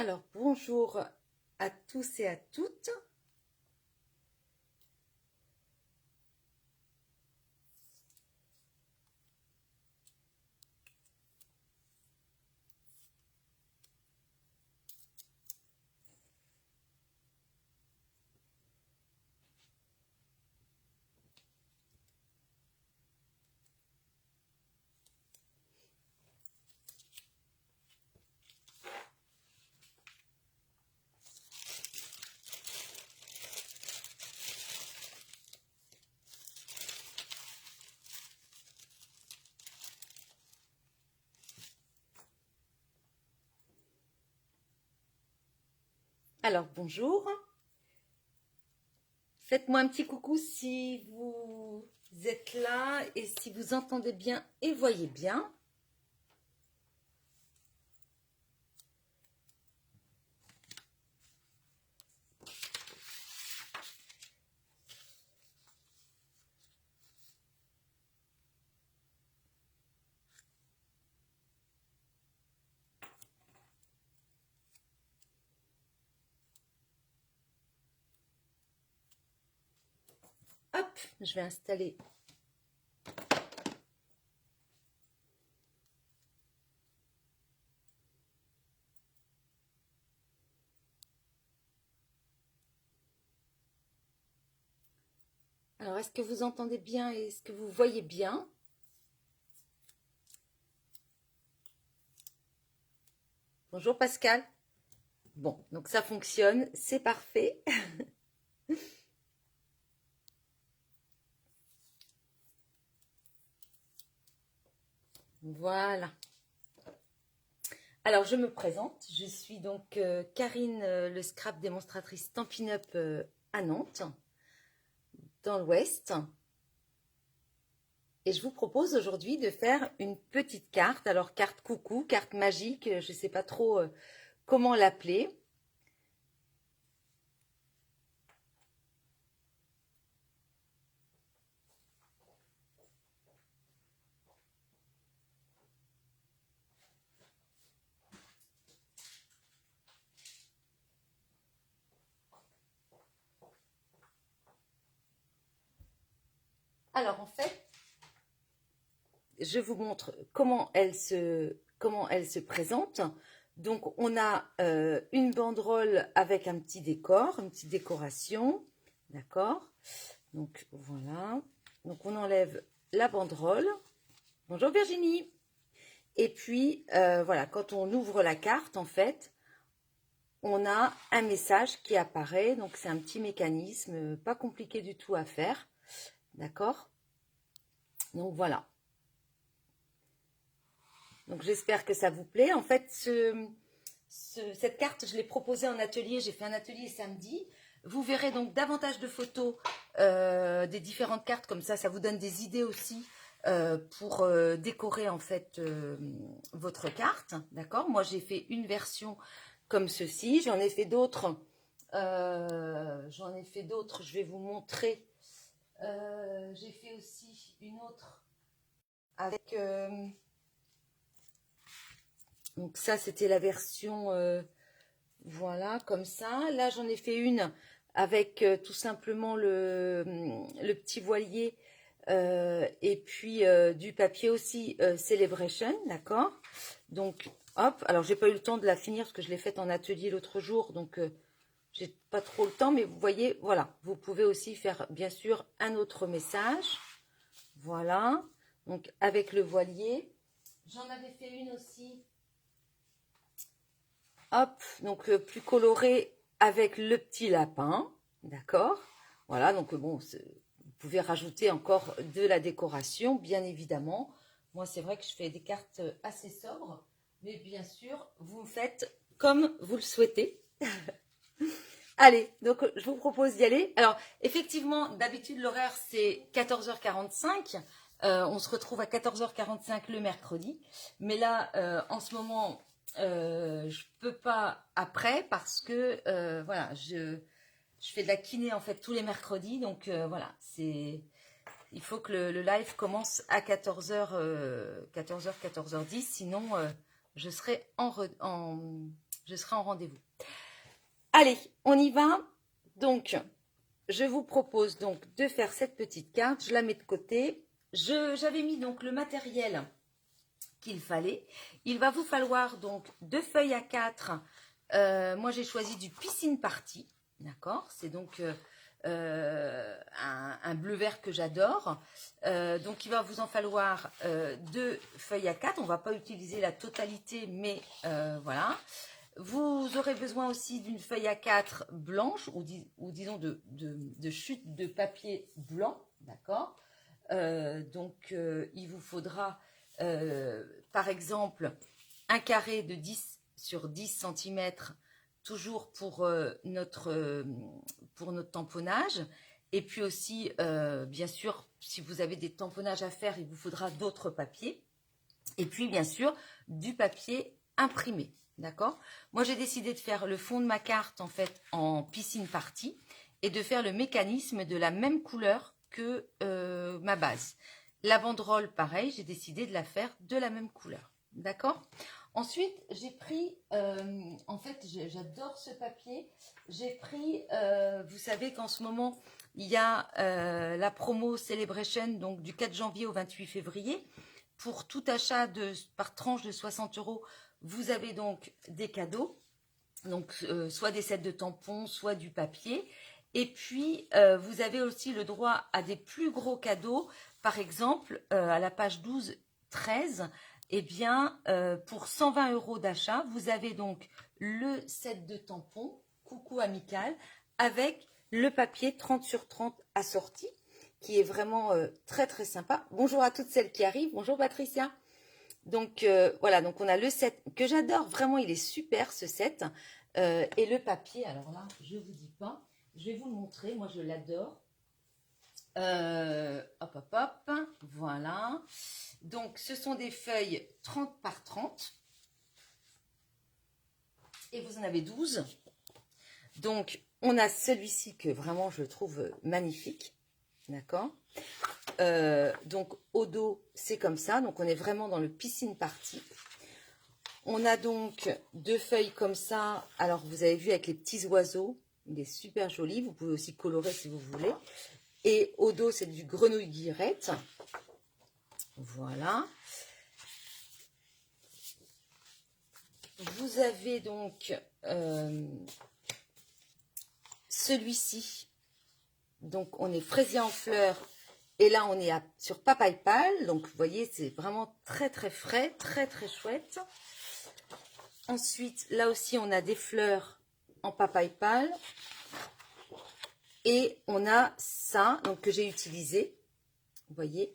Alors, bonjour à tous et à toutes. Alors, bonjour. Faites-moi un petit coucou si vous êtes là et si vous entendez bien et voyez bien. Hop, je vais installer. Alors, est-ce que vous entendez bien et est-ce que vous voyez bien? Bonjour Pascal. Bon, donc ça fonctionne, c'est parfait. Voilà. Alors, je me présente. Je suis donc Karine, le scrap démonstratrice Stampin' Up à Nantes, dans l'Ouest. Et je vous propose aujourd'hui de faire une petite carte. Alors, carte coucou, carte magique, je ne sais pas trop comment l'appeler. Alors, en fait, je vous montre comment elle se présente. Donc, on a une banderole avec un petit décor, une petite décoration. D'accord? Donc, voilà. Donc, on enlève la banderole. Bonjour Virginie. Et puis, voilà, quand on ouvre la carte, en fait, on a un message qui apparaît. Donc, c'est un petit mécanisme, pas compliqué du tout à faire. D'accord? Donc, voilà. Donc, j'espère que ça vous plaît. En fait, cette carte, je l'ai proposée en atelier. J'ai fait un atelier samedi. Vous verrez donc davantage de photos des différentes cartes. Comme ça vous donne des idées aussi pour décorer en fait votre carte. D'accord? Moi, j'ai fait une version comme ceci. J'en ai fait d'autres. Je vais vous montrer. J'ai fait aussi une autre avec... donc ça, c'était la version... voilà, comme ça. Là, j'en ai fait une avec tout simplement le petit voilier et puis du papier aussi Celebration, d'accord? Donc, hop, alors j'ai pas eu le temps de la finir parce que je l'ai faite en atelier l'autre jour, donc j'ai pas trop le temps, mais vous voyez, voilà, vous pouvez aussi faire bien sûr un autre message, voilà, donc avec le voilier. J'en avais fait une aussi, hop, donc plus colorée avec le petit lapin, d'accord? Voilà, donc bon, vous pouvez rajouter encore de la décoration, bien évidemment. Moi, c'est vrai que je fais des cartes assez sobres, mais bien sûr, vous faites comme vous le souhaitez. Allez, donc je vous propose d'y aller. Alors, effectivement, d'habitude, l'horaire, c'est 14h45. On se retrouve à 14h45 le mercredi. Mais là, en ce moment, je peux pas après parce que, voilà, je fais de la kiné, en fait, tous les mercredis. Donc, voilà, il faut que le live commence à 14h, 14h, 14h10. Sinon, je serai je serai en rendez-vous. Allez, on y va. Donc, je vous propose donc de faire cette petite carte. Je la mets de côté. J'avais mis donc le matériel qu'il fallait. Il va vous falloir donc 2 feuilles A4. Moi, j'ai choisi du Piscine Party. D'accord? C'est donc un bleu-vert que j'adore. Donc, il va vous en falloir 2 feuilles A4. On ne va pas utiliser la totalité, mais voilà. Vous aurez besoin aussi d'une feuille A4 blanche ou disons de chute de papier blanc. D'accord? Donc, il vous faudra, par exemple, un carré de 10 sur 10 cm, toujours pour notre tamponnage. Et puis aussi, bien sûr, si vous avez des tamponnages à faire, il vous faudra d'autres papiers. Et puis, bien sûr, du papier imprimé. D'accord? Moi, j'ai décidé de faire le fond de ma carte, en fait, en Piscine Party et de faire le mécanisme de la même couleur que ma base. La banderole, pareil, j'ai décidé de la faire de la même couleur. D'accord? Ensuite, j'ai pris, en fait, j'adore ce papier. J'ai pris, vous savez qu'en ce moment, il y a la promo Celebration, donc du 4 janvier au 28 février. Pour tout achat par tranche de 60 €, vous avez donc des cadeaux. Donc, soit des sets de tampons, soit du papier. Et puis, vous avez aussi le droit à des plus gros cadeaux. Par exemple, à la page 12-13, eh bien, pour 120 € d'achat, vous avez donc le set de tampons, Coucou Amical, avec le papier 30 sur 30 assorti, qui est vraiment très, très sympa. Bonjour à toutes celles qui arrivent. Bonjour Patricia. Donc, voilà, donc on a le set que j'adore. Vraiment, il est super, ce set. Et le papier, alors là, je ne vous dis pas. Je vais vous le montrer, moi je l'adore. Hop, hop, hop, voilà. Donc, ce sont des feuilles 30 par 30. Et vous en avez 12. Donc, on a celui-ci que vraiment je trouve magnifique. D'accord? Donc, au dos, c'est comme ça. Donc, on est vraiment dans le Piscine Party. On a donc 2 feuilles comme ça. Alors, vous avez vu avec les petits oiseaux. Il est super joli. Vous pouvez aussi colorer si vous voulez. Et au dos, c'est du grenouille guillerette. Voilà. Vous avez donc celui-ci. Donc, on est fraisier en fleurs. Et là, on est sur papaye pâle. Donc, vous voyez, c'est vraiment très, très frais. Très, très chouette. Ensuite, là aussi, on a des fleurs en papaye pâle. Et on a ça, donc que j'ai utilisé. Vous voyez.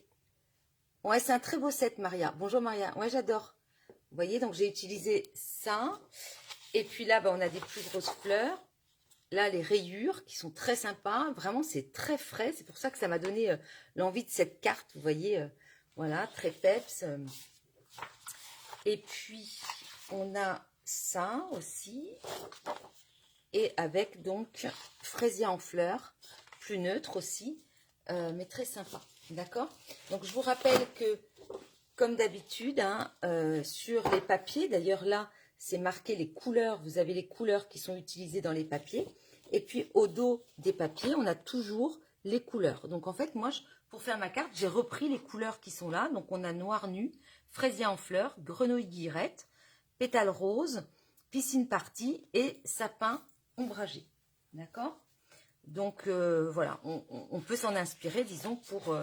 Ouais, c'est un très beau set, Maria. Bonjour, Maria. Ouais, j'adore. Vous voyez, donc j'ai utilisé ça. Et puis là, on a des plus grosses fleurs. Là, les rayures qui sont très sympas. Vraiment, c'est très frais. C'est pour ça que ça m'a donné l'envie de cette carte. Vous voyez, voilà, très peps. Et puis, on a ça aussi. Et avec donc fraisier en fleurs, plus neutre aussi, mais très sympa. D'accord? Donc, je vous rappelle que, comme d'habitude, hein, sur les papiers, d'ailleurs là, c'est marqué les couleurs. Vous avez les couleurs qui sont utilisées dans les papiers. Et puis, au dos des papiers, on a toujours les couleurs. Donc, en fait, moi, pour faire ma carte, j'ai repris les couleurs qui sont là. Donc, on a noir nu, fraisier en fleurs, grenouille guillerette, pétale rose, Piscine Party et sapin ombragé. D'accord? Donc, voilà, on peut s'en inspirer, disons, pour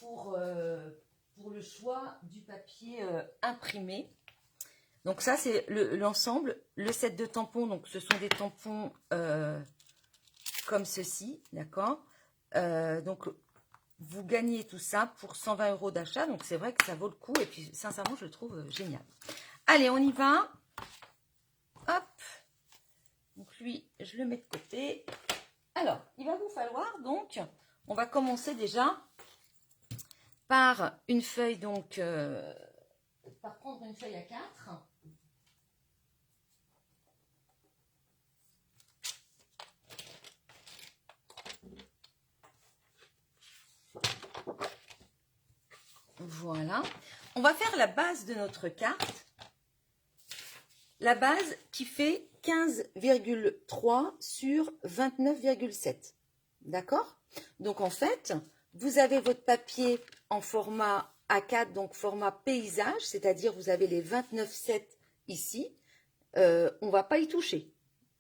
le choix du papier imprimé. Donc ça, c'est l'ensemble. Le set de tampons, donc ce sont des tampons comme ceci, d'accord? Donc, vous gagnez tout ça pour 120 € d'achat. Donc, c'est vrai que ça vaut le coup. Et puis, sincèrement, je le trouve génial. Allez, on y va. Hop. Donc, lui, je le mets de côté. Alors, il va vous falloir, donc, on va commencer déjà par une feuille, donc, par prendre une feuille A4. Voilà. On va faire la base de notre carte. la base qui fait 15,3 sur 29,7. D'accord? Donc en fait, vous avez votre papier en format A4, donc format paysage, c'est-à-dire vous avez les 29,7 ici. On ne va pas y toucher.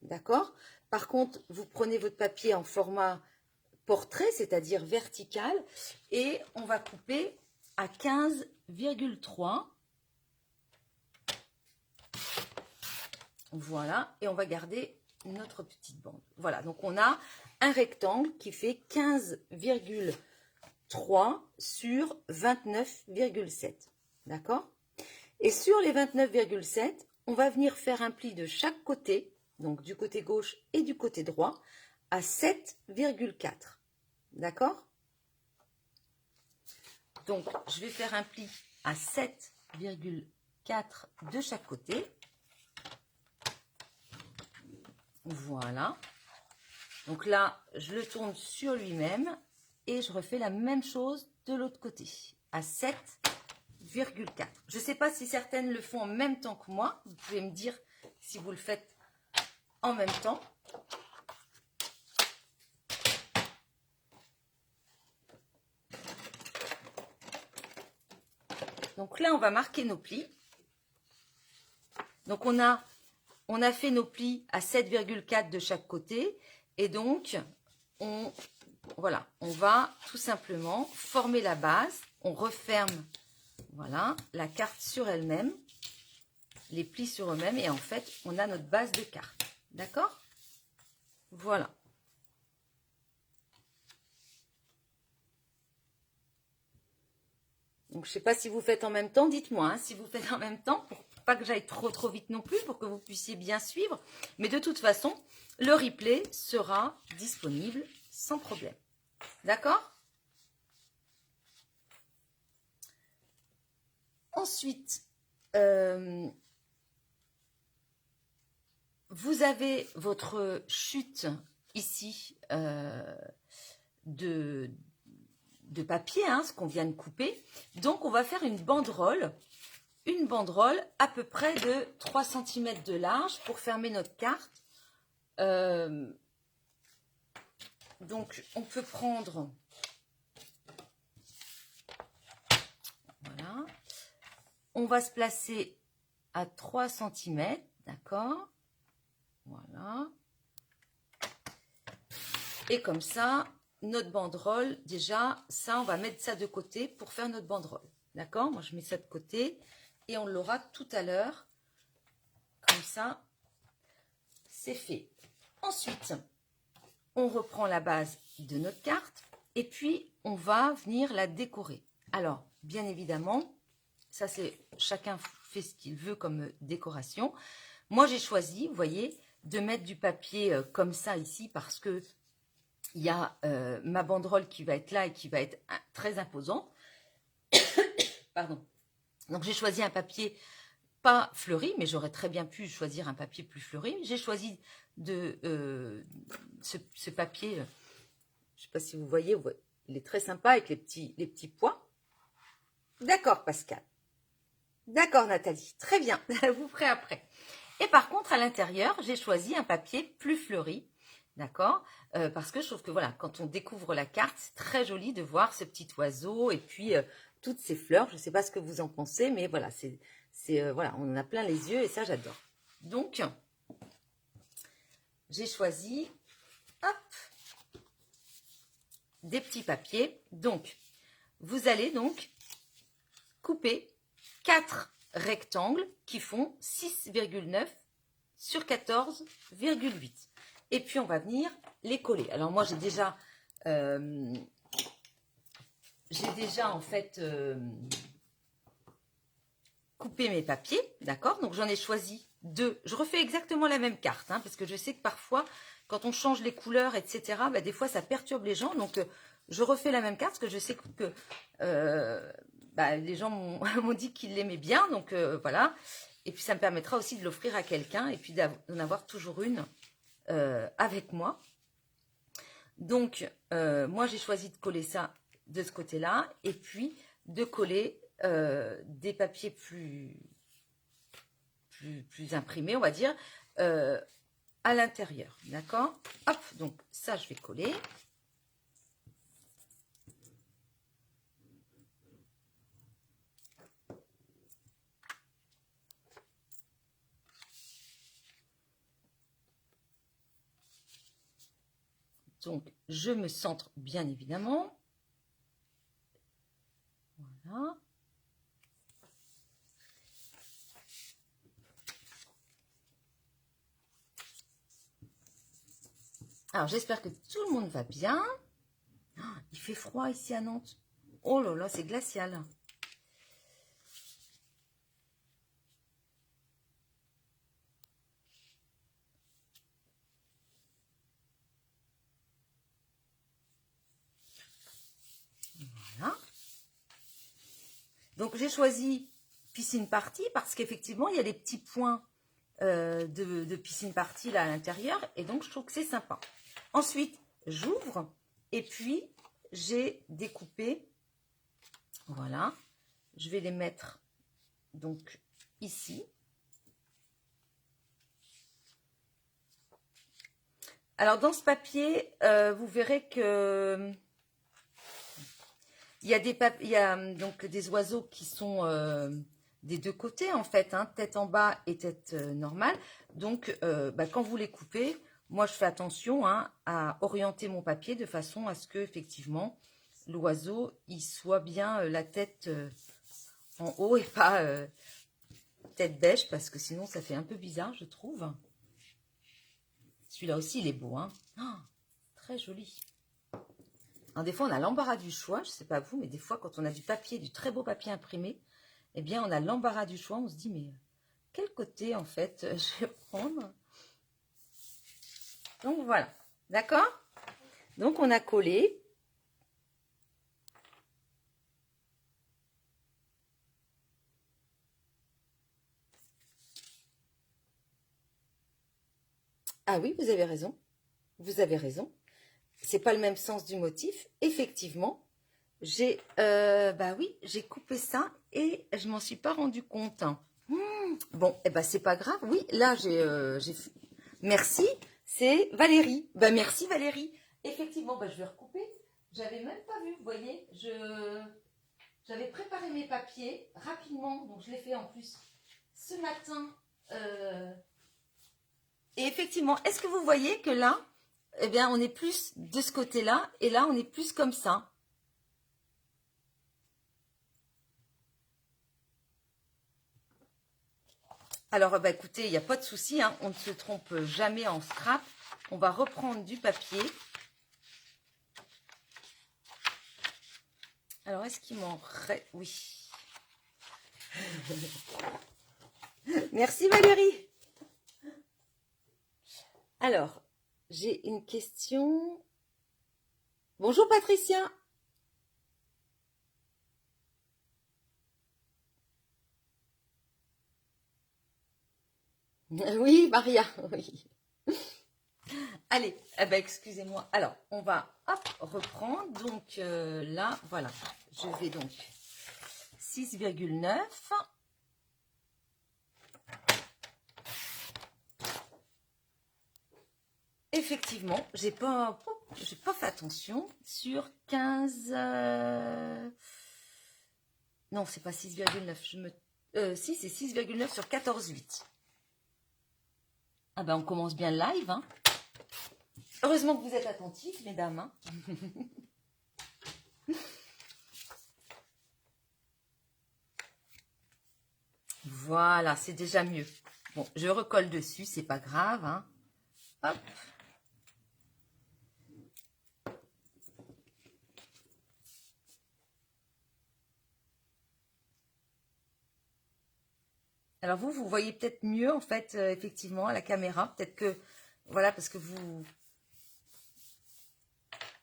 D'accord? Par contre, vous prenez votre papier en format portrait, c'est-à-dire vertical, et on va couper à 15,3. Voilà, et on va garder notre petite bande. Voilà, donc on a un rectangle qui fait 15,3 sur 29,7. D'accord? Et sur les 29,7, on va venir faire un pli de chaque côté, donc du côté gauche et du côté droit, à 7,4. D'accord? Donc, je vais faire un pli à 7,4 de chaque côté. Voilà. Donc là, je le tourne sur lui-même et je refais la même chose de l'autre côté, à 7,4. Je ne sais pas si certaines le font en même temps que moi. Vous pouvez me dire si vous le faites en même temps. Donc là, on va marquer nos plis. Donc on a fait nos plis à 7,4 de chaque côté. Et donc, voilà, on va tout simplement former la base. On referme, voilà, la carte sur elle-même, les plis sur eux-mêmes. Et en fait, on a notre base de carte. D'accord? Voilà. Donc, je ne sais pas si vous faites en même temps. Dites-moi si vous faites en même temps, pour pas que j'aille trop vite non plus, pour que vous puissiez bien suivre. Mais de toute façon, le replay sera disponible sans problème. D'accord? Ensuite, vous avez votre chute ici de papier, hein, ce qu'on vient de couper. Donc, on va faire une banderole à peu près de 3 cm de large pour fermer notre carte. Donc, on peut prendre, voilà, on va se placer à 3 cm, d'accord, voilà, et comme ça, notre banderole, déjà, ça, on va mettre ça de côté pour faire notre banderole, d'accord. Moi, je mets ça de côté et on l'aura tout à l'heure, comme ça, c'est fait. Ensuite, on reprend la base de notre carte et puis on va venir la décorer. Alors, bien évidemment, ça c'est chacun fait ce qu'il veut comme décoration. Moi, j'ai choisi, vous voyez, de mettre du papier comme ça ici parce que il y a ma banderole qui va être là et qui va être très imposante. Pardon. Donc, j'ai choisi un papier pas fleuri, mais j'aurais très bien pu choisir un papier plus fleuri. J'ai choisi ce papier, je ne sais pas si vous voyez, il est très sympa avec les petits pois. D'accord, Pascal. D'accord, Nathalie. Très bien, vous ferez après. Et par contre, à l'intérieur, j'ai choisi un papier plus fleuri. D'accord, parce que je trouve que voilà, quand on découvre la carte, c'est très joli de voir ce petit oiseau et puis toutes ces fleurs. Je ne sais pas ce que vous en pensez, mais voilà, voilà, on en a plein les yeux et ça, j'adore. Donc, j'ai choisi, hop, des petits papiers. Donc, vous allez donc couper 4 rectangles qui font 6,9 sur 14,8. Et puis, on va venir les coller. Alors, moi, j'ai déjà en fait coupé mes papiers, d'accord? Donc, j'en ai choisi 2. Je refais exactement la même carte, hein, parce que je sais que parfois, quand on change les couleurs, etc., bah, des fois, ça perturbe les gens. Donc, je refais la même carte, parce que je sais que les gens m'ont dit qu'ils l'aimaient bien. Donc, voilà. Et puis, ça me permettra aussi de l'offrir à quelqu'un et puis d'en avoir toujours une avec moi. Donc, moi, j'ai choisi de coller ça de ce côté-là et puis de coller des papiers plus plus imprimé, on va dire, à l'intérieur. D'accord? Hop, donc ça, je vais coller. Donc, je me centre bien évidemment. Voilà. Alors, j'espère que tout le monde va bien. Oh, il fait froid ici à Nantes. Oh là là, c'est glacial. Voilà. Donc, j'ai choisi piscine party parce qu'effectivement, il y a des petits points de piscine party là à l'intérieur. Et donc, je trouve que c'est sympa. Ensuite, j'ouvre et puis j'ai découpé. Voilà. Je vais les mettre donc ici. Alors, dans ce papier, vous verrez que il y a donc des oiseaux qui sont des deux côtés, en fait, hein, tête en bas et tête normale. Donc, quand vous les coupez, moi, je fais attention à orienter mon papier de façon à ce que, effectivement, l'oiseau, il soit bien la tête en haut et pas tête beige, parce que sinon, ça fait un peu bizarre, je trouve. Celui-là aussi, il est beau, hein. Oh, très joli. Alors, des fois, on a l'embarras du choix. Je ne sais pas vous, mais des fois, quand on a du papier, du très beau papier imprimé, eh bien, on a l'embarras du choix. On se dit, mais quel côté, en fait, je vais prendre? Donc, voilà. D'accord? Donc, on a collé. Ah oui, vous avez raison. Vous avez raison. C'est pas le même sens du motif. Effectivement, bah oui, j'ai coupé ça et je m'en suis pas rendu compte. Bon, eh ben c'est pas grave. Oui, là j'ai merci, c'est Valérie. Ben merci Valérie. Effectivement, je vais recouper. J'avais même pas vu, vous voyez, j'avais préparé mes papiers rapidement, donc je l'ai fait en plus ce matin. Et effectivement, est-ce que vous voyez que là, eh bien, on est plus de ce côté-là, et là, on est plus comme ça. Alors, écoutez, il n'y a pas de souci, hein, on ne se trompe jamais en scrap. On va reprendre du papier. Alors, est-ce qu'il m'en reste? Oui. Merci Valérie. Alors, j'ai une question. Bonjour Patricia. Oui, Maria, oui. Allez, excusez-moi. Alors, on va reprendre. Donc là, voilà. Je vais donc 6,9. Effectivement, j'ai pas fait attention sur 15. Non, c'est pas 6,9. Si, c'est 6,9 sur 14,8. Ah on commence bien le live, hein. Heureusement que vous êtes attentifs, mesdames. Hein. Voilà, c'est déjà mieux. Bon, je recolle dessus, c'est pas grave. Hein. Hop. Alors vous voyez peut-être mieux, en fait, effectivement, à la caméra. Peut-être que, voilà, parce que vous...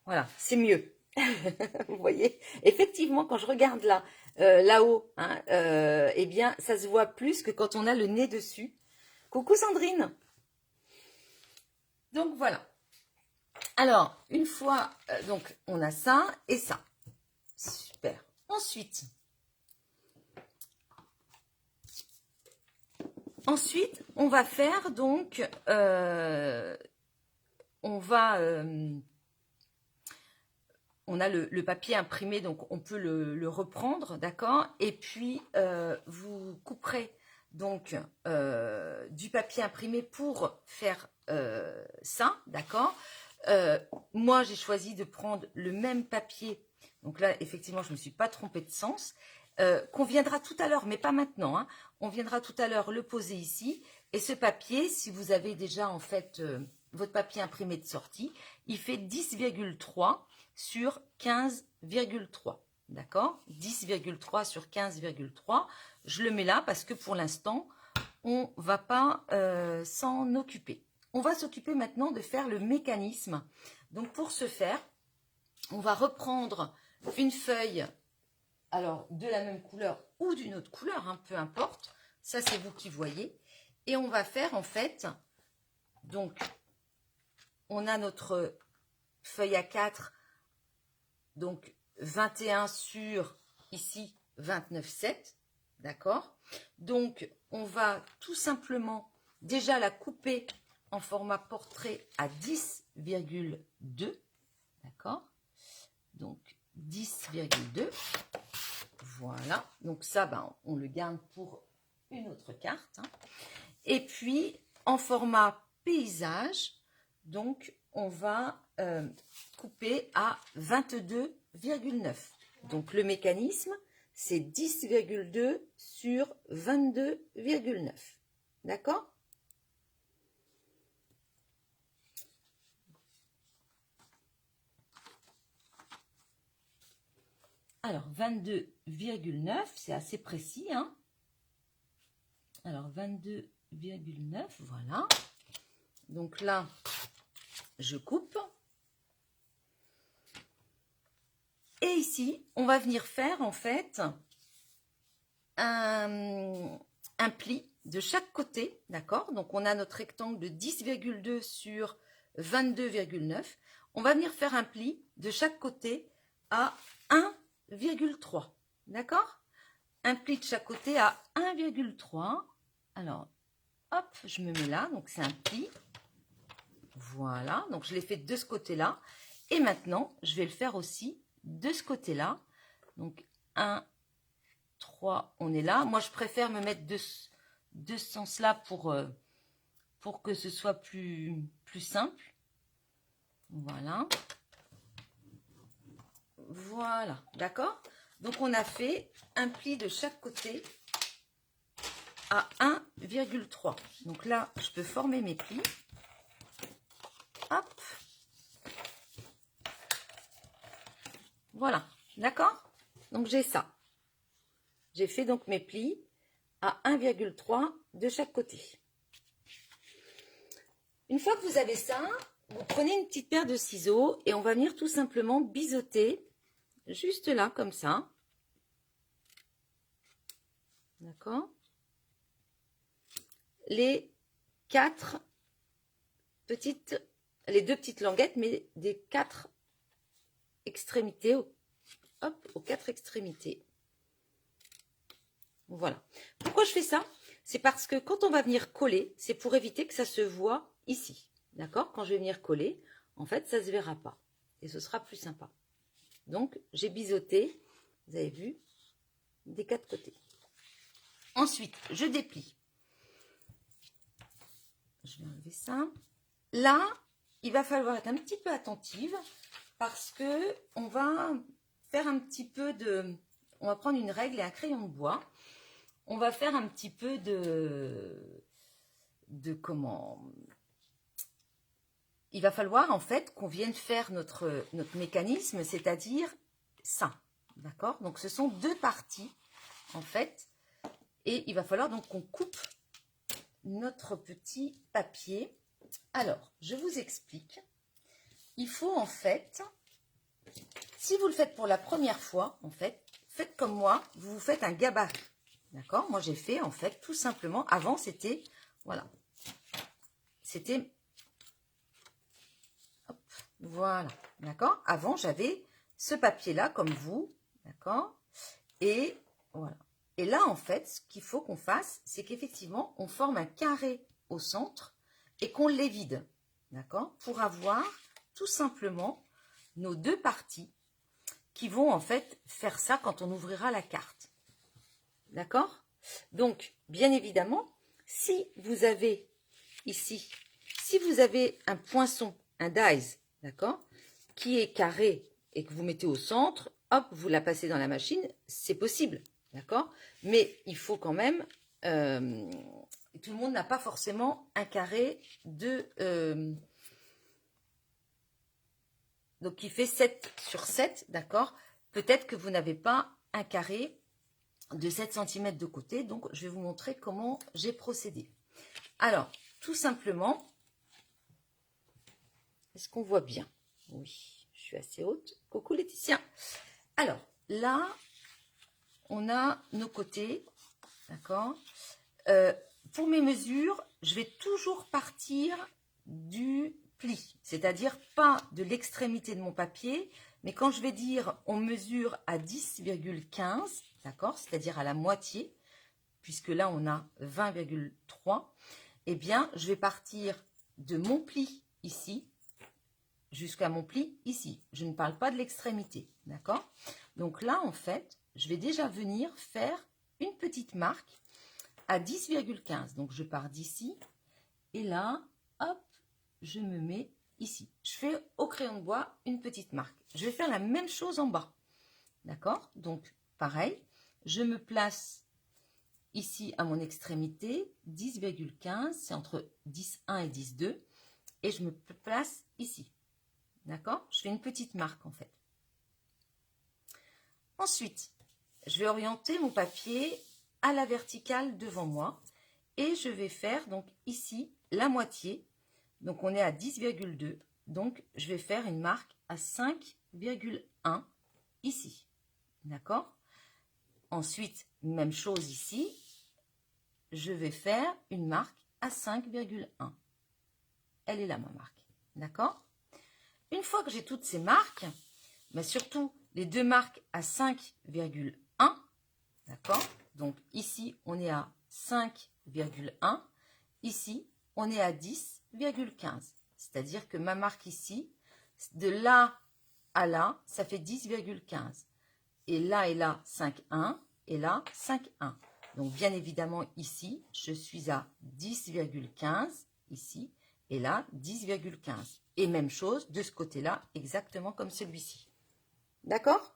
Voilà, c'est mieux. Vous voyez, effectivement, quand je regarde là, là-haut, hein, eh bien, ça se voit plus que quand on a le nez dessus. Coucou Sandrine. Donc voilà. Alors, une fois, donc on a ça et ça. Super. Ensuite, Ensuite, on va faire donc, on a le papier imprimé, donc on peut le reprendre, d'accord? Et puis, vous couperez donc du papier imprimé pour faire ça, d'accord? Moi, j'ai choisi de prendre le même papier. Donc là, effectivement, je ne me suis pas trompée de sens. Qu'on viendra tout à l'heure, mais pas maintenant, hein. On viendra tout à l'heure le poser ici. Et ce papier, si vous avez déjà en fait votre papier imprimé de sortie, il fait 10,3 sur 15,3. D'accord? 10,3 sur 15,3. Je le mets là parce que pour l'instant, on ne va pas s'en occuper. On va s'occuper maintenant de faire le mécanisme. Donc pour ce faire, on va reprendre une feuille, alors de la même couleur ou d'une autre couleur, hein, peu importe. Ça, c'est vous qui voyez. Et on va faire en fait, donc, on a notre feuille A4, donc 21 sur, ici, 29,7, d'accord? Donc, on va tout simplement déjà la couper en format portrait à 10,2, d'accord? Donc, 10,2, voilà. Donc ça, ben, on le garde pour une autre carte, hein. Et puis, en format paysage, donc, on va couper à 22,9. Donc, le mécanisme, c'est 10,2 sur 22,9. D'accord? Alors, 22,9, c'est assez précis, hein? Alors, 22,9, voilà. Donc là, je coupe. Et ici, on va venir faire en fait un pli de chaque côté, d'accord? Donc, on a notre rectangle de 10,2 sur 22,9. On va venir faire un pli de chaque côté à 1,3, d'accord? Un pli de chaque côté à 1,3. Alors, hop, je me mets là, donc c'est un pli. Voilà, donc je l'ai fait de ce côté-là. Et maintenant, je vais le faire aussi de ce côté-là. Donc, 1, 3, on est là. Moi, je préfère me mettre de ce sens-là pour que ce soit plus simple. Voilà. Voilà, d'accord? Donc, on a fait un pli de chaque côté à 1,3. Donc là, je peux former mes plis. Hop. Voilà, d'accord? Donc, j'ai ça. J'ai fait donc mes plis à 1,3 de chaque côté. Une fois que vous avez ça, vous prenez une petite paire de ciseaux et on va venir tout simplement biseauter juste là, comme ça. D'accord? Les deux petites languettes, mais des 4 extrémités, hop, aux 4 extrémités. Voilà. Pourquoi je fais ça? C'est parce que quand on va venir coller, c'est pour éviter que ça se voit ici. D'accord? Quand je vais venir coller, en fait, ça ne se verra pas. Et ce sera plus sympa. Donc, j'ai biseauté, vous avez vu, des 4 côtés. Ensuite, je déplie. Je vais enlever ça. Là, il va falloir être un petit peu attentive parce que on va faire un petit peu de... On va prendre une règle et un crayon de bois. On va faire un petit peu de comment... Il va falloir en fait qu'on vienne faire notre mécanisme, c'est-à-dire ça. D'accord? Donc, ce sont deux parties en fait. Et il va falloir donc qu'on coupe notre petit papier. Alors, je vous explique. Il faut en fait, si vous le faites pour la première fois, en fait, faites comme moi, vous vous faites un gabarit. D'accord? Moi, j'ai fait en fait tout simplement, avant c'était, voilà, c'était, voilà, d'accord? Avant, j'avais ce papier-là comme vous, d'accord? Et voilà. Et là, en fait, ce qu'il faut qu'on fasse, c'est qu'effectivement, on forme un carré au centre et qu'on les vide, d'accord? Pour avoir tout simplement nos deux parties qui vont en fait faire ça quand on ouvrira la carte. D'accord? Donc, bien évidemment, si vous avez ici, si vous avez un poinçon, un dies, d'accord, qui est carré et que vous mettez au centre, hop, vous la passez dans la machine, c'est possible, d'accord? Mais il faut quand même, tout le monde n'a pas forcément un carré de, donc qui fait 7 sur 7, d'accord? Peut-être que vous n'avez pas un carré de 7 cm de côté, donc je vais vous montrer comment j'ai procédé. Alors, tout simplement, est-ce qu'on voit bien? Oui, je suis assez haute. Coucou Laetitia. Alors, là, on a nos côtés, d'accord? Pour mes mesures, je vais toujours partir du pli, c'est-à-dire pas de l'extrémité de mon papier, mais quand je vais dire on mesure à 10,15, d'accord, c'est-à-dire à la moitié, puisque là on a 20,3, eh bien je vais partir de mon pli ici jusqu'à mon pli ici. Je ne parle pas de l'extrémité, d'accord? Donc là en fait, je vais déjà venir faire une petite marque à 10,15. Donc je pars d'ici et là, hop, je me mets ici. Je fais au crayon de bois une petite marque. Je vais faire la même chose en bas. D'accord? Donc, pareil, je me place ici à mon extrémité, 10,15, c'est entre 10,1 et 10,2. Et je me place ici. D'accord? Je fais une petite marque en fait. Ensuite, je vais orienter mon papier à la verticale devant moi. Et je vais faire donc ici la moitié. Donc, on est à 10,2. Donc, je vais faire une marque à 5,1 ici. D'accord? Ensuite, même chose ici. Je vais faire une marque à 5,1. Elle est là, ma marque. D'accord? Une fois que j'ai toutes ces marques, mais surtout les deux marques à 5,1. D'accord? Donc, ici, on est à 5,1. Ici, on est à 10,15. C'est-à-dire que ma marque ici, de là à là, ça fait 10,15. Et là, 5,1. Et là, 5,1. Donc, bien évidemment, ici, je suis à 10,15. Ici. Et là, 10,15. Et même chose de ce côté-là, exactement comme celui-ci. D'accord?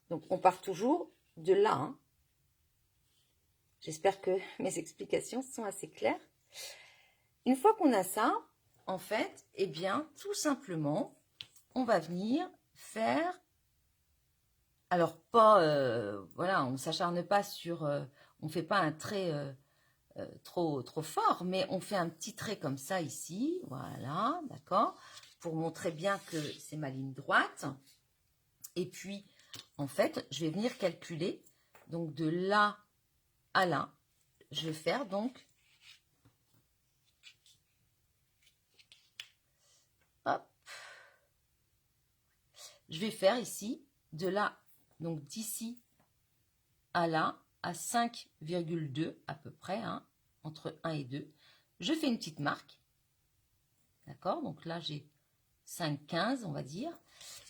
Donc, on part toujours de là, hein. J'espère que mes explications sont assez claires. Une fois qu'on a ça, en fait, eh bien, tout simplement, on va venir faire... Alors, pas... voilà, on ne s'acharne pas sur... on ne fait pas un trait trop fort, mais on fait un petit trait comme ça ici. Voilà, d'accord? Pour montrer bien que c'est ma ligne droite. Et puis, en fait, je vais venir calculer. Donc, de là à là, je vais faire donc, hop, je vais faire ici, de là, donc d'ici à là, à 5,2 à peu près, hein, entre 1 et 2. Je fais une petite marque, d'accord? Donc là, j'ai 5,15, on va dire.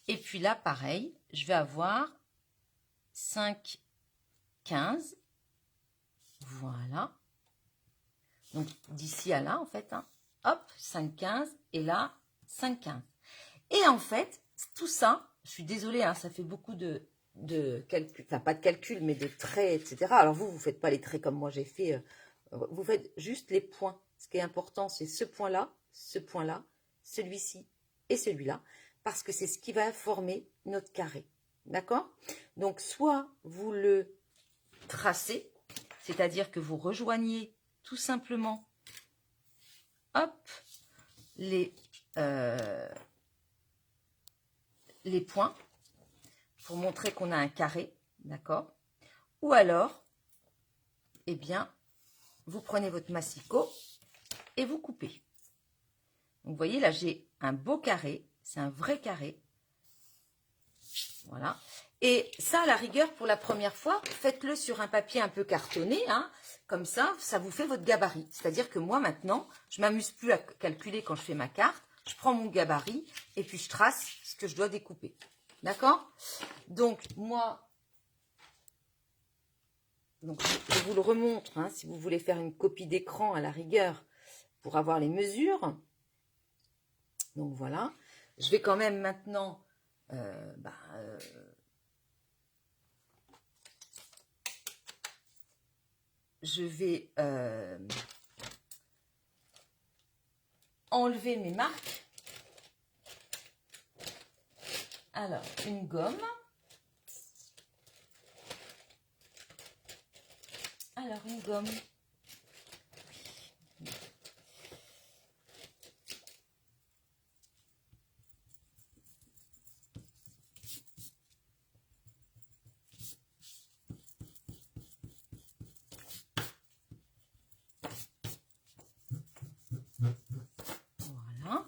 Et puis là, pareil, je vais avoir 5,15. Voilà. Donc, d'ici à là, en fait, hein, hop, 5,15 et là, 5,15. Et en fait, tout ça, je suis désolée, hein, ça fait beaucoup de calcul, enfin pas de calcul, mais de traits, etc. Alors vous ne faites pas les traits comme moi j'ai fait, vous faites juste les points. Ce qui est important, c'est ce point-là, celui-ci et celui-là, parce que c'est ce qui va former notre carré. D'accord? Donc, soit vous le tracez, c'est-à-dire que vous rejoignez tout simplement, hop, les points pour montrer qu'on a un carré, d'accord? Ou alors, eh bien, vous prenez votre massicot et vous coupez. Donc, vous voyez, là, j'ai un beau carré, c'est un vrai carré. Voilà. Et ça, à la rigueur, pour la première fois, faites-le sur un papier un peu cartonné, hein. Comme ça vous fait votre gabarit. C'est-à-dire que moi, maintenant, je m'amuse plus à calculer quand je fais ma carte. Je prends mon gabarit et puis je trace ce que je dois découper. D'accord? Donc, moi, je vous le remontre, hein, si vous voulez faire une copie d'écran à la rigueur pour avoir les mesures. Donc, voilà. Je vais quand même maintenant... je vais enlever mes marques. Alors, une gomme. Alors, une gomme. Voilà.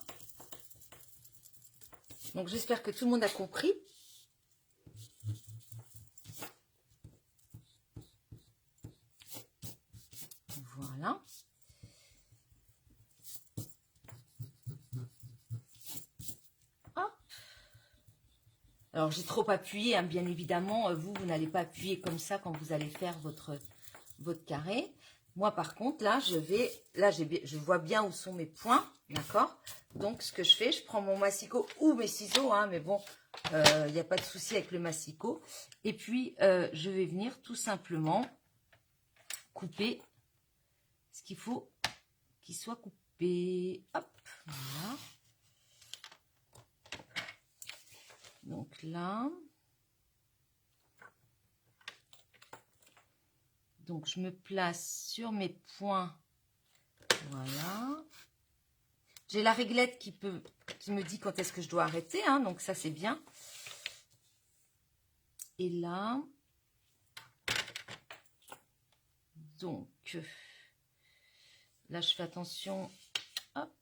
Donc, j'espère que tout le monde a compris. Voilà. Hop. Alors, j'ai trop appuyé, hein, bien évidemment. Vous n'allez pas appuyer comme ça quand vous allez faire votre carré. Moi, par contre, là, je vois bien où sont mes points, d'accord? Donc, ce que je fais, je prends mon massicot ou mes ciseaux, hein, mais bon, il n'y a pas de souci avec le massicot. Et puis, je vais venir tout simplement couper ce qu'il faut qu'il soit coupé. Hop, voilà. Donc là... Donc, je me place sur mes points. Voilà. J'ai la réglette qui me dit quand est-ce que je dois arrêter. Hein, donc, ça, c'est bien. Et là, donc, là, je fais attention. Hop.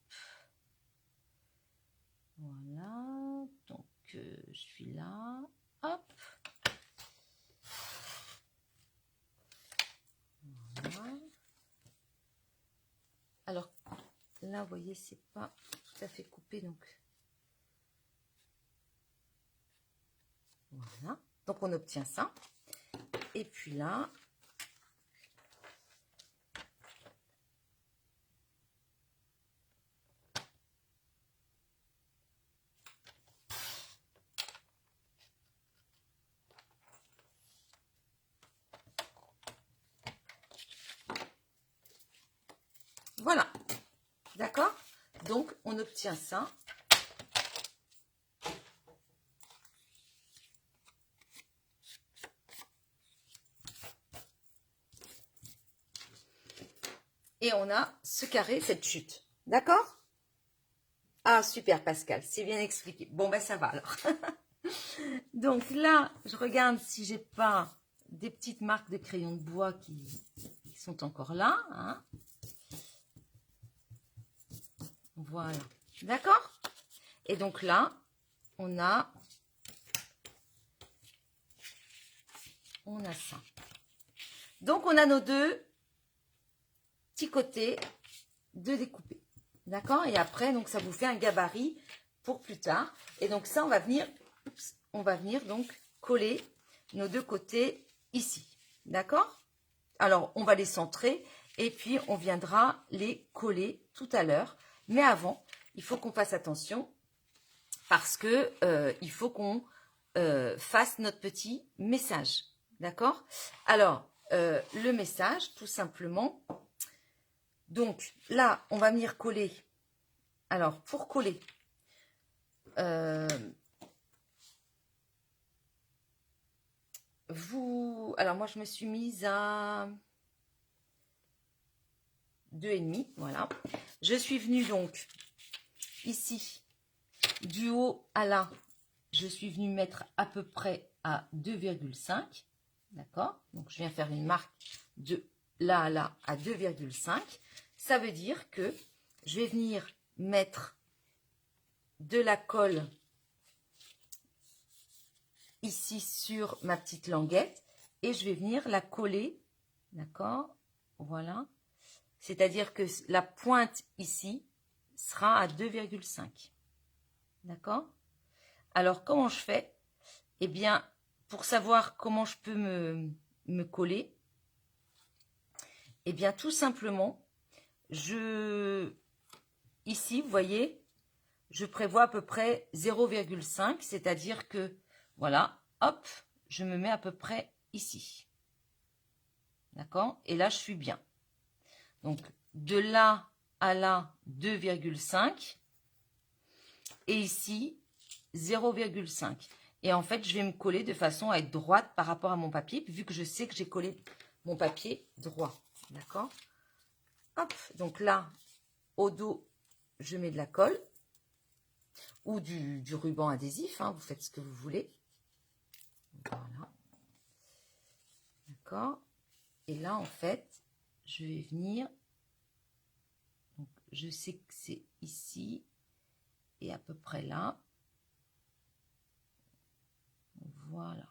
Voilà. Donc, je suis là. Hop. Voilà. Alors, là, vous voyez, c'est pas tout à fait coupé, donc. Voilà. Donc, on obtient ça. Et puis là, voilà. D'accord? Donc, on obtient ça. Et on a ce carré, cette chute. D'accord? Ah, super Pascal, c'est bien expliqué. Bon, ben ça va alors. Donc là, je regarde si j'ai pas des petites marques de crayon de bois qui sont encore là. Hein. Voilà. D'accord? Et donc là, on a ça. Donc, on a nos deux petits côtés de découper. D'accord? Et après, donc, ça vous fait un gabarit pour plus tard. Et donc, ça, on va venir donc coller nos deux côtés ici. D'accord? Alors, on va les centrer et puis on viendra les coller tout à l'heure. Mais avant, il faut qu'on fasse attention parce que il faut qu'on fasse notre petit message. D'accord? Alors, le message, tout simplement. Donc, là, on va venir coller. Alors, pour coller, alors moi, je me suis mise à 2,5, voilà. Je suis venue donc ici, du haut à là, je suis venue mettre à peu près à 2,5, d'accord? Donc, je viens faire une marque de là à là à 2,5. Ça veut dire que je vais venir mettre de la colle ici sur ma petite languette et je vais venir la coller, d'accord? Voilà. C'est-à-dire que la pointe ici sera à 2,5. D'accord? Alors, comment je fais? Eh bien, pour savoir comment je peux me coller, eh bien, tout simplement, ici, vous voyez, je prévois à peu près 0,5, c'est-à-dire que, voilà, hop, je me mets à peu près ici. D'accord? Et là, je suis bien. Donc, de là à là, 2,5. Et ici, 0,5. Et en fait, je vais me coller de façon à être droite par rapport à mon papier, vu que je sais que j'ai collé mon papier droit. D'accord? Hop, donc là, au dos, je mets de la colle ou du ruban adhésif, hein, vous faites ce que vous voulez. Voilà. D'accord? Et là, en fait, je vais venir, donc je sais que c'est ici et à peu près là. Voilà.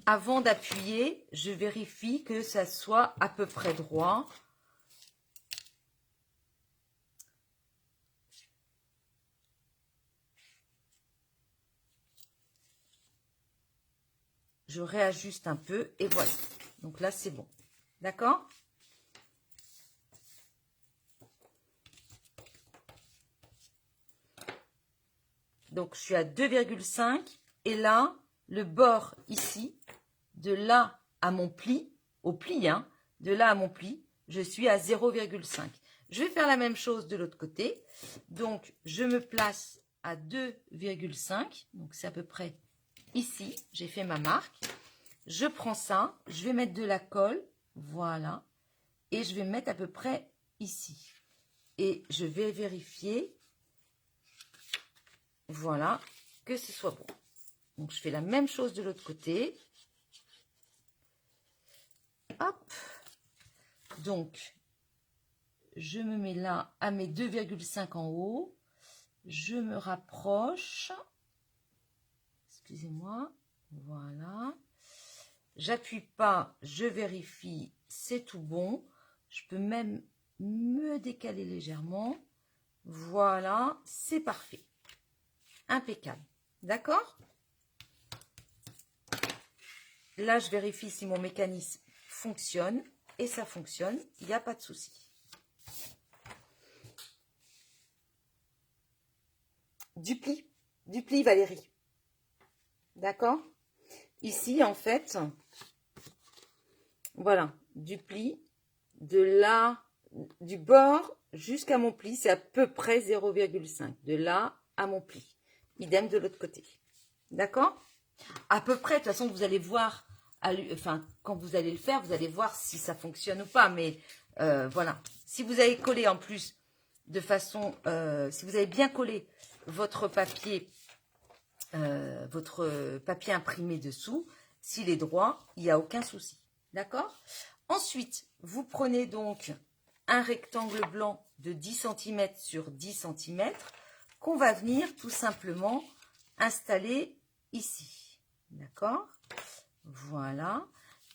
Avant d'appuyer, je vérifie que ça soit à peu près droit. Je réajuste un peu et voilà. Donc là, c'est bon. D'accord? Donc, je suis à 2,5 et là, le bord ici, de là à mon pli, au pli, hein, de là à mon pli, je suis à 0,5. Je vais faire la même chose de l'autre côté. Donc, je me place à 2,5. Donc, c'est à peu près ici. J'ai fait ma marque. Je prends ça. Je vais mettre de la colle. Voilà. Et je vais mettre à peu près ici. Et je vais vérifier, voilà, que ce soit bon. Donc, je fais la même chose de l'autre côté. Hop. Donc, je me mets là à mes 2,5 en haut. Je me rapproche. Excusez-moi. Voilà. J'appuie pas, je vérifie, c'est tout bon. Je peux même me décaler légèrement. Voilà, c'est parfait. Impeccable. D'accord? Là, je vérifie si mon mécanisme fonctionne. Et ça fonctionne, il n'y a pas de souci. Du pli Valérie. D'accord? Ici, en fait, voilà, du pli, de là, du bord jusqu'à mon pli, c'est à peu près 0,5. De là à mon pli. Idem de l'autre côté. D'accord? À peu près, de toute façon, vous allez voir, enfin, quand vous allez le faire, vous allez voir si ça fonctionne ou pas. Mais voilà, si vous avez collé en plus de façon, si vous avez bien collé votre papier imprimé dessous, s'il est droit, il n'y a aucun souci. D'accord? Ensuite, vous prenez donc un rectangle blanc de 10 cm sur 10 cm qu'on va venir tout simplement installer ici. D'accord? Voilà.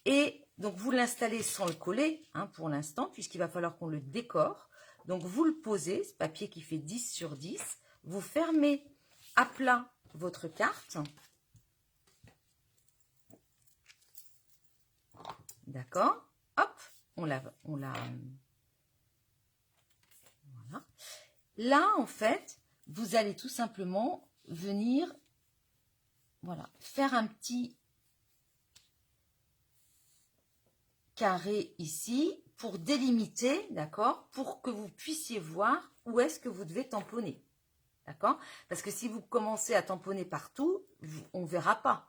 Et donc, vous l'installez sans le coller, hein, pour l'instant, puisqu'il va falloir qu'on le décore. Donc, vous le posez, ce papier qui fait 10 sur 10. Vous fermez à plat votre carte. D'accord? Hop, on la... Voilà. Là, en fait, vous allez tout simplement venir, voilà, faire un petit carré ici pour délimiter, d'accord, pour que vous puissiez voir où est-ce que vous devez tamponner. D'accord? Parce que si vous commencez à tamponner partout, on ne verra pas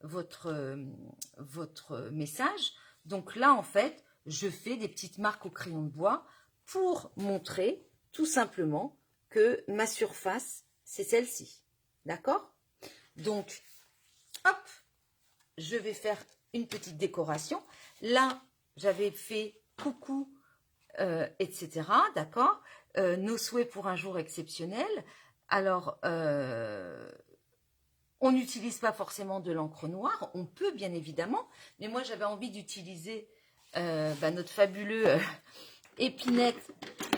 votre message. Donc là, en fait, je fais des petites marques au crayon de bois pour montrer tout simplement que ma surface, c'est celle-ci. D'accord? Donc, hop, je vais faire une petite décoration. Là, j'avais fait coucou, etc. D'accord? nos souhaits pour un jour exceptionnel. Alors, on n'utilise pas forcément de l'encre noire, on peut bien évidemment, mais moi j'avais envie d'utiliser notre fabuleux épinette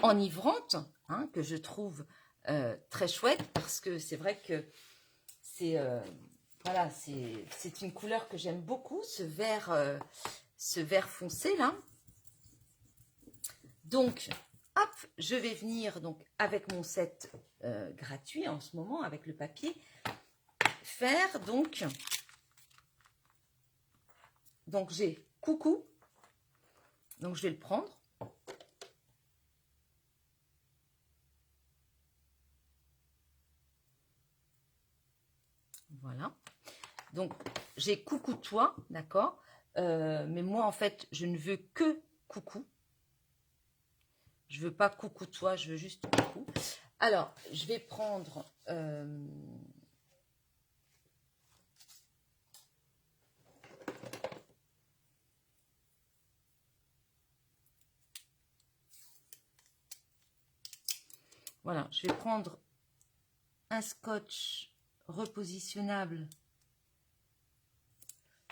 enivrante, hein, que je trouve très chouette, parce que c'est vrai que c'est voilà, c'est une couleur que j'aime beaucoup, ce vert foncé là. Donc, hop, je vais venir donc avec mon set gratuit en ce moment, avec le papier, faire donc j'ai coucou, donc je vais le prendre. Voilà. Donc, j'ai coucou toi, d'accord, mais moi, en fait, je ne veux que coucou. Je veux pas coucou toi, je veux juste coucou. Alors, je vais prendre... voilà, je vais prendre un scotch repositionnable,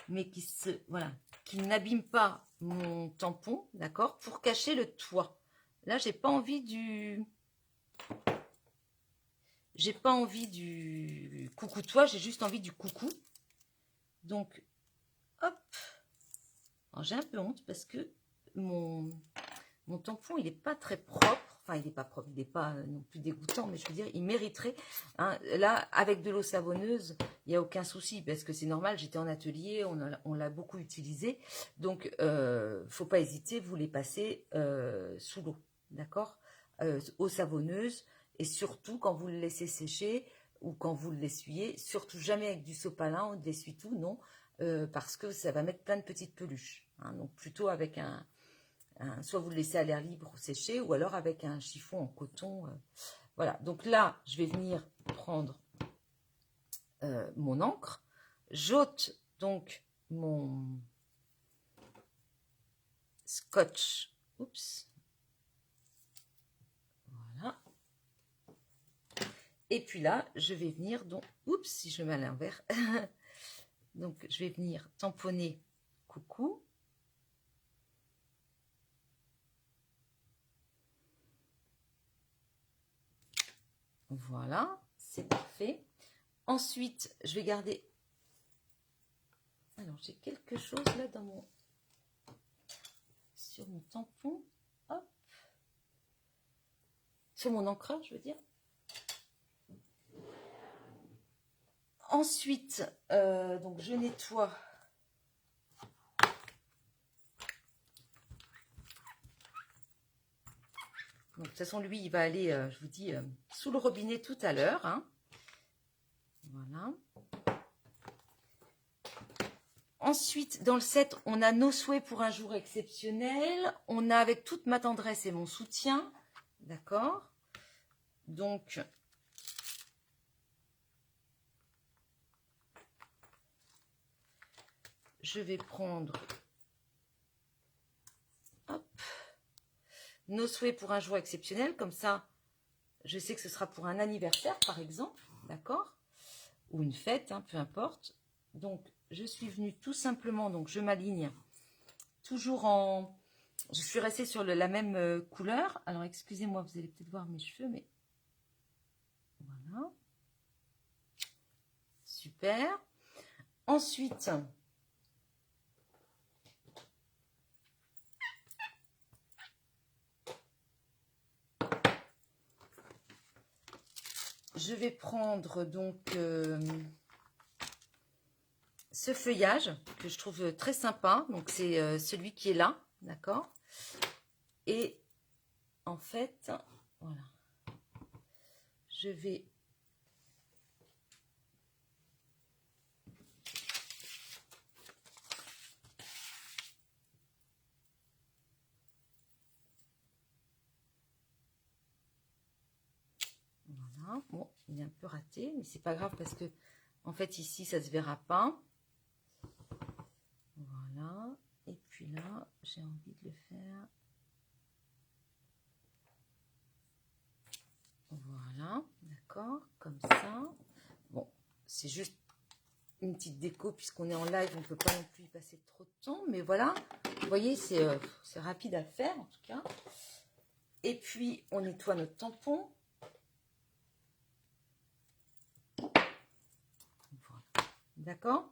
mais qui n'abîme pas mon tampon, d'accord, pour cacher le toit. Là, j'ai pas envie du coucou toi, j'ai juste envie du coucou. Donc, hop. Alors, j'ai un peu honte parce que mon tampon, il n'est pas très propre. Enfin, il n'est pas propre, il n'est pas non plus dégoûtant, mais je veux dire, il mériterait. Hein, là, avec de l'eau savonneuse, il n'y a aucun souci, parce que c'est normal, j'étais en atelier, on l'a beaucoup utilisé. Donc, faut pas hésiter, vous les passez sous l'eau, d'accord, eau savonneuse, et surtout, quand vous le laissez sécher, ou quand vous l'essuyez, surtout jamais avec du sopalin, on l'essuie tout, non, parce que ça va mettre plein de petites peluches. Hein, donc, plutôt avec soit vous le laissez à l'air libre ou sécher, ou alors avec un chiffon en coton. Voilà, donc là, je vais venir prendre mon encre. J'ôte donc mon scotch. Oups. Voilà. Et puis là, je vais venir, donc, oups, si je mets à l'envers. Donc, je vais venir tamponner coucou. Voilà, c'est parfait. Ensuite, je vais garder... Alors, j'ai quelque chose là sur mon tampon. Hop. Sur mon encreur, je veux dire. Ensuite, donc je nettoie. Donc, de toute façon, lui, il va aller, je vous dis, sous le robinet tout à l'heure. Hein. Voilà. Ensuite, dans le set, on a nos souhaits pour un jour exceptionnel. On a avec toute ma tendresse et mon soutien. D'accord. Donc, je vais prendre... Hop. Nos souhaits pour un jour exceptionnel. Comme ça, je sais que ce sera pour un anniversaire, par exemple. D'accord. Ou une fête, hein, peu importe. Donc, je suis venue tout simplement, donc je m'aligne toujours en... Je suis restée sur la même couleur. Alors, excusez-moi, vous allez peut-être voir mes cheveux, mais... Voilà. Super. Ensuite... je vais prendre donc ce feuillage que je trouve très sympa. Donc, c'est celui qui est là, d'accord? Et en fait, voilà. Je vais... Voilà. Bon, il est un peu raté, mais c'est pas grave parce que, en fait, ici, ça se verra pas. Voilà. Et puis là, j'ai envie de le faire... c'est juste une petite déco, puisqu'on est en live, on ne peut pas non plus y passer trop de temps, mais voilà, vous voyez, c'est rapide à faire, en tout cas. Et puis, on nettoie notre tampon. Voilà. D'accord?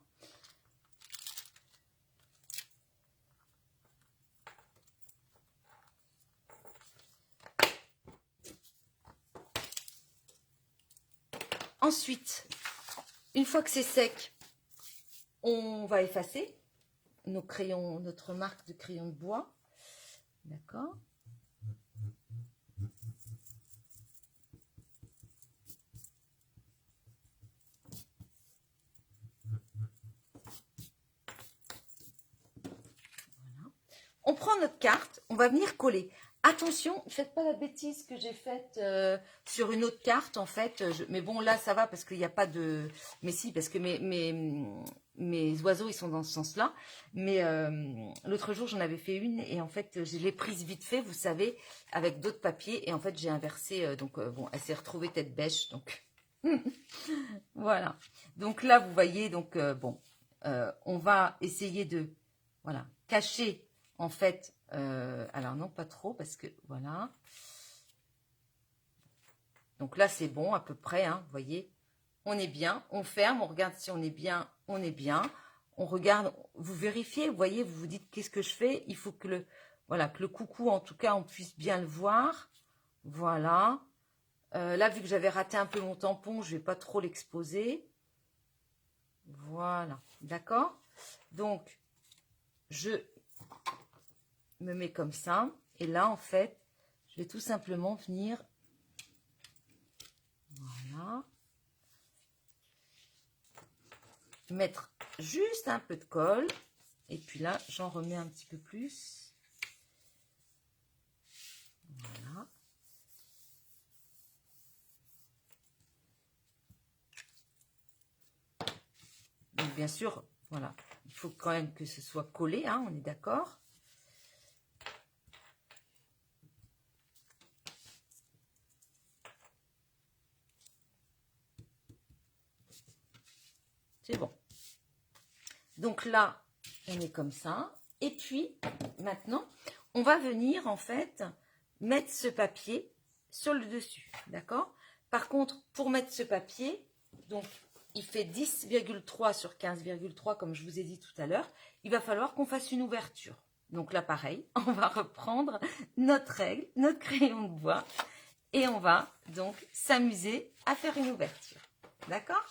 Ensuite, une fois que c'est sec, on va effacer nos crayons, notre marque de crayon de bois. D'accord? Voilà. On prend notre carte, on va venir coller. Attention, ne faites pas la bêtise que j'ai faite sur une autre carte, en fait. Mais bon, là, ça va parce qu'il n'y a pas de... Mais si, parce que mes oiseaux, ils sont dans ce sens-là. Mais l'autre jour, j'en avais fait une et en fait, je l'ai prise vite fait, vous savez, avec d'autres papiers. Et en fait, j'ai inversé. Bon, elle s'est retrouvée tête bêche, donc... Voilà. Donc là, vous voyez, donc bon, on va essayer de, voilà, cacher, en fait, alors non, pas trop, parce que, voilà. Donc là, c'est bon, à peu près, hein, vous voyez. On est bien, on ferme, on regarde si on est bien, on est bien. On regarde, vous vérifiez, vous voyez, vous vous dites, qu'est-ce que je fais? Il faut que le, voilà, que le coucou, en tout cas, on puisse bien le voir. Voilà. Là, vu que j'avais raté un peu mon tampon, je ne vais pas trop l'exposer. Voilà, d'accord? Donc, je me mets comme ça. Et là, en fait, je vais tout simplement venir... Voilà. Mettre juste un peu de colle. Et puis là, j'en remets un petit peu plus. Voilà. Donc, bien sûr, voilà. Il faut quand même que ce soit collé, hein, on est d'accord? C'est bon. Donc là, on est comme ça. Et puis, maintenant, on va venir, en fait, mettre ce papier sur le dessus. D'accord? Par contre, pour mettre ce papier, donc, il fait 10,3 sur 15,3, comme je vous ai dit tout à l'heure. Il va falloir qu'on fasse une ouverture. Donc là, pareil, on va reprendre notre règle, notre crayon de bois. Et on va donc s'amuser à faire une ouverture. D'accord?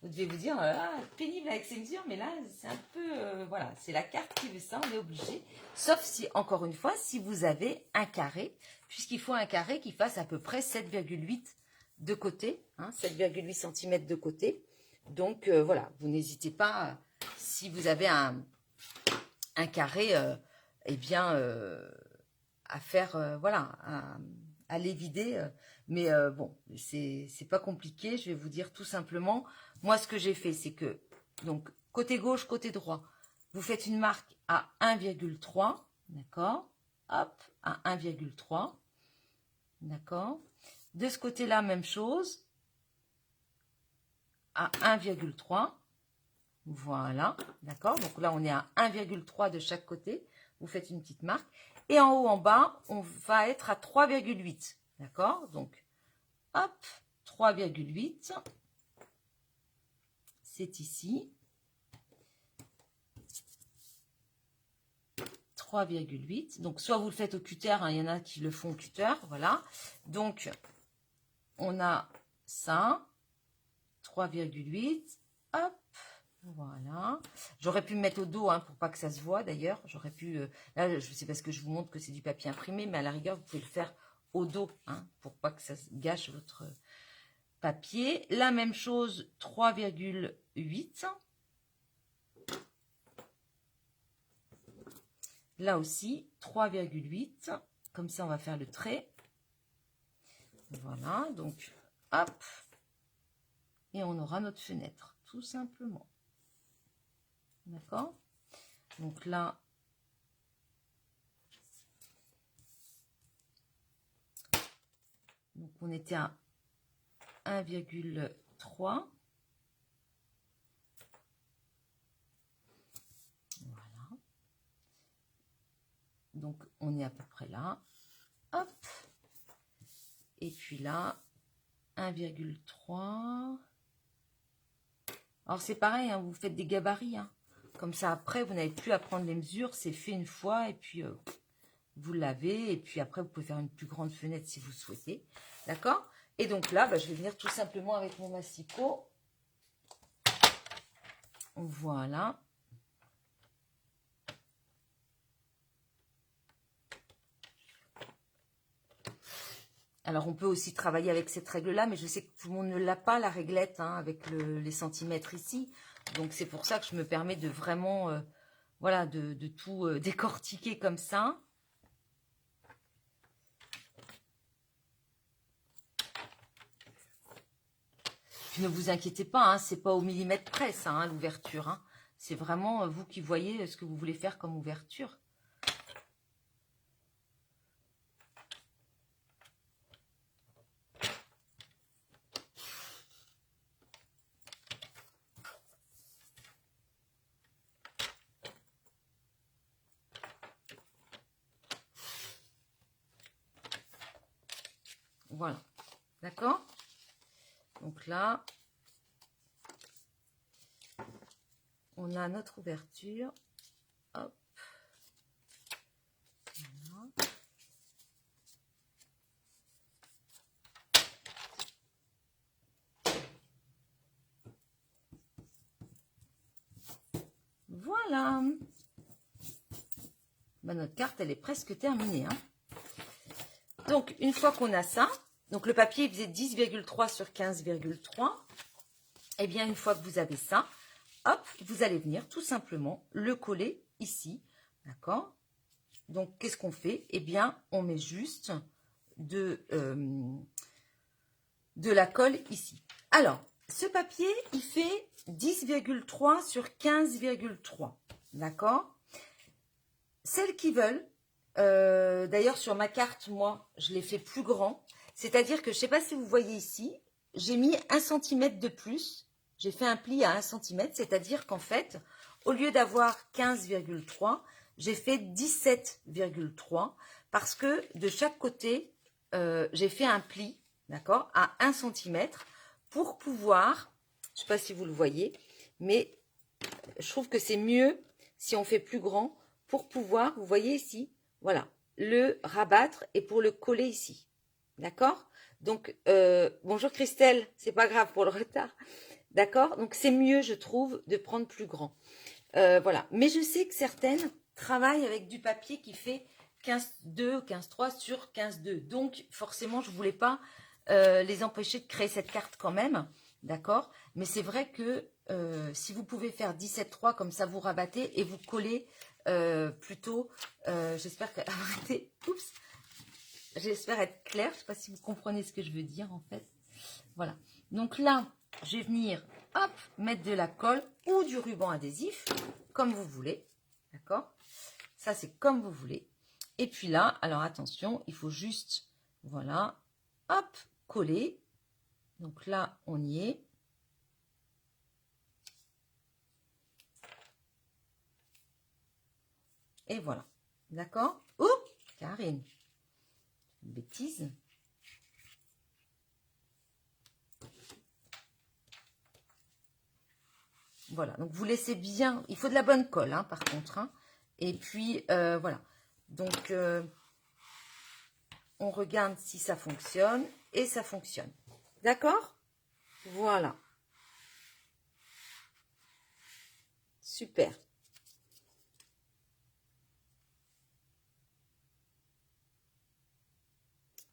Vous devez vous dire, ah, pénible avec ces mesures, mais là, c'est un peu, voilà, c'est la carte qui veut ça, on est obligé. Sauf si, encore une fois, si vous avez un carré, puisqu'il faut un carré qui fasse à peu près 7,8 de côté, hein, 7,8 cm de côté. Donc, voilà, vous n'hésitez pas, si vous avez un carré, eh bien, à faire, voilà, à les vider. Mais bon, c'est pas compliqué. Je vais vous dire tout simplement. Moi, ce que j'ai fait, c'est que, donc, côté gauche, côté droit, vous faites une marque à 1,3. D'accord? Hop, à 1,3. D'accord? De ce côté-là, même chose. À 1,3. Voilà. D'accord? Donc là, on est à 1,3 de chaque côté. Vous faites une petite marque. Et en haut, en bas, on va être à 3,8. D'accord? Donc, hop, 3,8. C'est ici. 3,8. Donc, soit vous le faites au cutter, hein, il y en a qui le font au cutter. Voilà. Donc, on a ça. 3,8. Hop. Voilà. J'aurais pu me mettre au dos hein, pour pas que ça se voit d'ailleurs. J'aurais pu... là, c'est parce que je vous montre que c'est du papier imprimé, mais à la rigueur, vous pouvez le faire au dos hein, pour pas que ça gâche votre papier. La même chose, 3,8. Là aussi, 3,8. Comme ça, on va faire le trait. Voilà, donc, hop. Et on aura notre fenêtre, tout simplement. D'accord? Donc là, donc on était à 1,3. donc on est à peu près là. Hop. Et puis là, 1,3. Alors c'est pareil, hein, vous faites des gabarits. Hein. Comme ça, après, vous n'avez plus à prendre les mesures. C'est fait une fois et puis vous l'avez. Et puis après, vous pouvez faire une plus grande fenêtre si vous souhaitez. D'accord? Et donc là, bah, je vais venir tout simplement avec mon massicot. Voilà. Alors, on peut aussi travailler avec cette règle-là, mais je sais que tout le monde ne l'a pas, la réglette, hein, avec les centimètres ici. Donc, c'est pour ça que je me permets de vraiment, voilà, de tout décortiquer comme ça. Puis, ne vous inquiétez pas, hein, c'est pas au millimètre près, ça, hein, l'ouverture. Hein. C'est vraiment vous qui voyez ce que vous voulez faire comme ouverture. Voilà, d'accord? Donc là, on a notre ouverture. Hop. Voilà. Ben, notre carte, elle est presque terminée. Hein. Donc, une fois qu'on a ça, donc le papier il faisait 10,3 sur 15,3. Et bien, une fois que vous avez ça, hop, vous allez venir tout simplement le coller ici. D'accord? Donc, qu'est-ce qu'on fait? Eh bien, on met juste de la colle ici. Alors, ce papier, il fait 10,3 sur 15,3. D'accord? Celles qui veulent, d'ailleurs sur ma carte, moi, je l'ai fait plus grand. C'est-à-dire que, je ne sais pas si vous voyez ici, j'ai mis 1 cm de plus. J'ai fait un pli à 1 cm, c'est-à-dire qu'en fait, au lieu d'avoir 15,3, j'ai fait 17,3 parce que de chaque côté, j'ai fait un pli, d'accord, à 1 cm pour pouvoir, je ne sais pas si vous le voyez, mais je trouve que c'est mieux si on fait plus grand pour pouvoir, vous voyez ici, voilà, le rabattre et pour le coller ici. D'accord? Donc, bonjour Christelle, c'est pas grave pour le retard. D'accord? Donc, c'est mieux, je trouve, de prendre plus grand. Voilà. Mais je sais que certaines travaillent avec du papier qui fait 15,2, 15,3 sur 15,2. Donc, forcément, je ne voulais pas les empêcher de créer cette carte quand même. D'accord? Mais c'est vrai que si vous pouvez faire 17,3, comme ça, vous rabattez et vous collez plutôt. J'espère que... Oups! J'espère être claire. Je ne sais pas si vous comprenez ce que je veux dire, en fait. Voilà. Donc là, je vais venir, hop, mettre de la colle ou du ruban adhésif, comme vous voulez. D'accord? Ça, c'est comme vous voulez. Et puis là, alors attention, il faut juste, voilà, hop, coller. Donc là, on y est. Et voilà. D'accord? Oups, Karine. Une bêtise. Voilà, donc vous laissez bien, il faut de la bonne colle, hein, par contre. Hein. Et puis, voilà. Donc, on regarde si ça fonctionne. Et ça fonctionne. D'accord? Voilà. Super.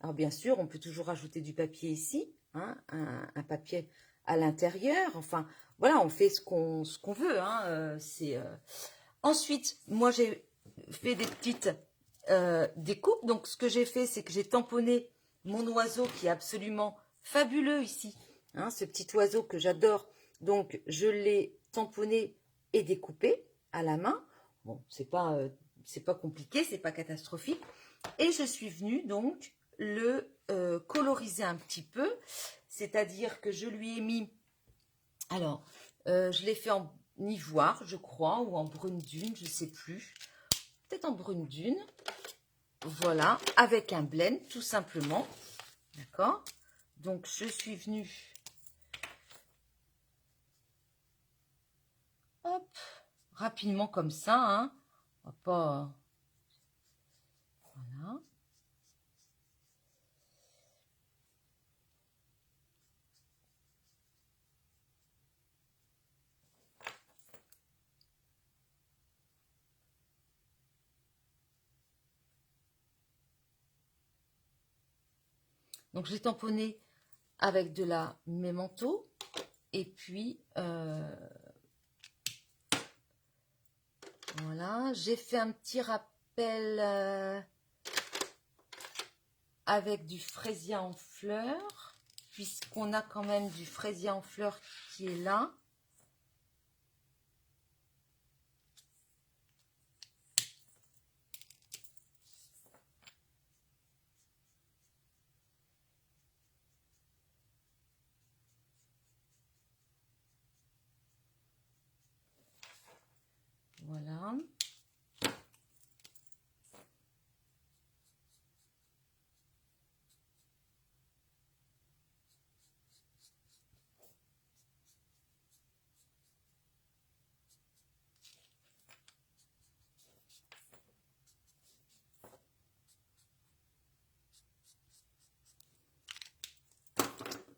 Alors, bien sûr, on peut toujours ajouter du papier ici. Hein, un papier à l'intérieur. Enfin, voilà, on fait ce qu'on veut. Hein, Ensuite, moi, j'ai fait des petites découpes. Donc, ce que j'ai fait, c'est que j'ai tamponné mon oiseau qui est absolument fabuleux ici. Hein, ce petit oiseau que j'adore. Donc, je l'ai tamponné et découpé à la main. Bon, c'est pas compliqué, c'est pas catastrophique. Et je suis venue donc le coloriser un petit peu. C'est-à-dire que je lui ai mis... Alors, je l'ai fait en ivoire, je crois, ou en brune dune, je ne sais plus. Peut-être en brune dune. voilà, avec un blend, tout simplement. D'accord? Donc, je suis venue... Hop, rapidement comme ça, hein. On va pas... Voilà. Donc, j'ai tamponné avec de la mémento. Et puis, voilà. J'ai fait un petit rappel avec du fraisier en fleurs. Puisqu'on a quand même du fraisier en fleurs qui est là. Voilà.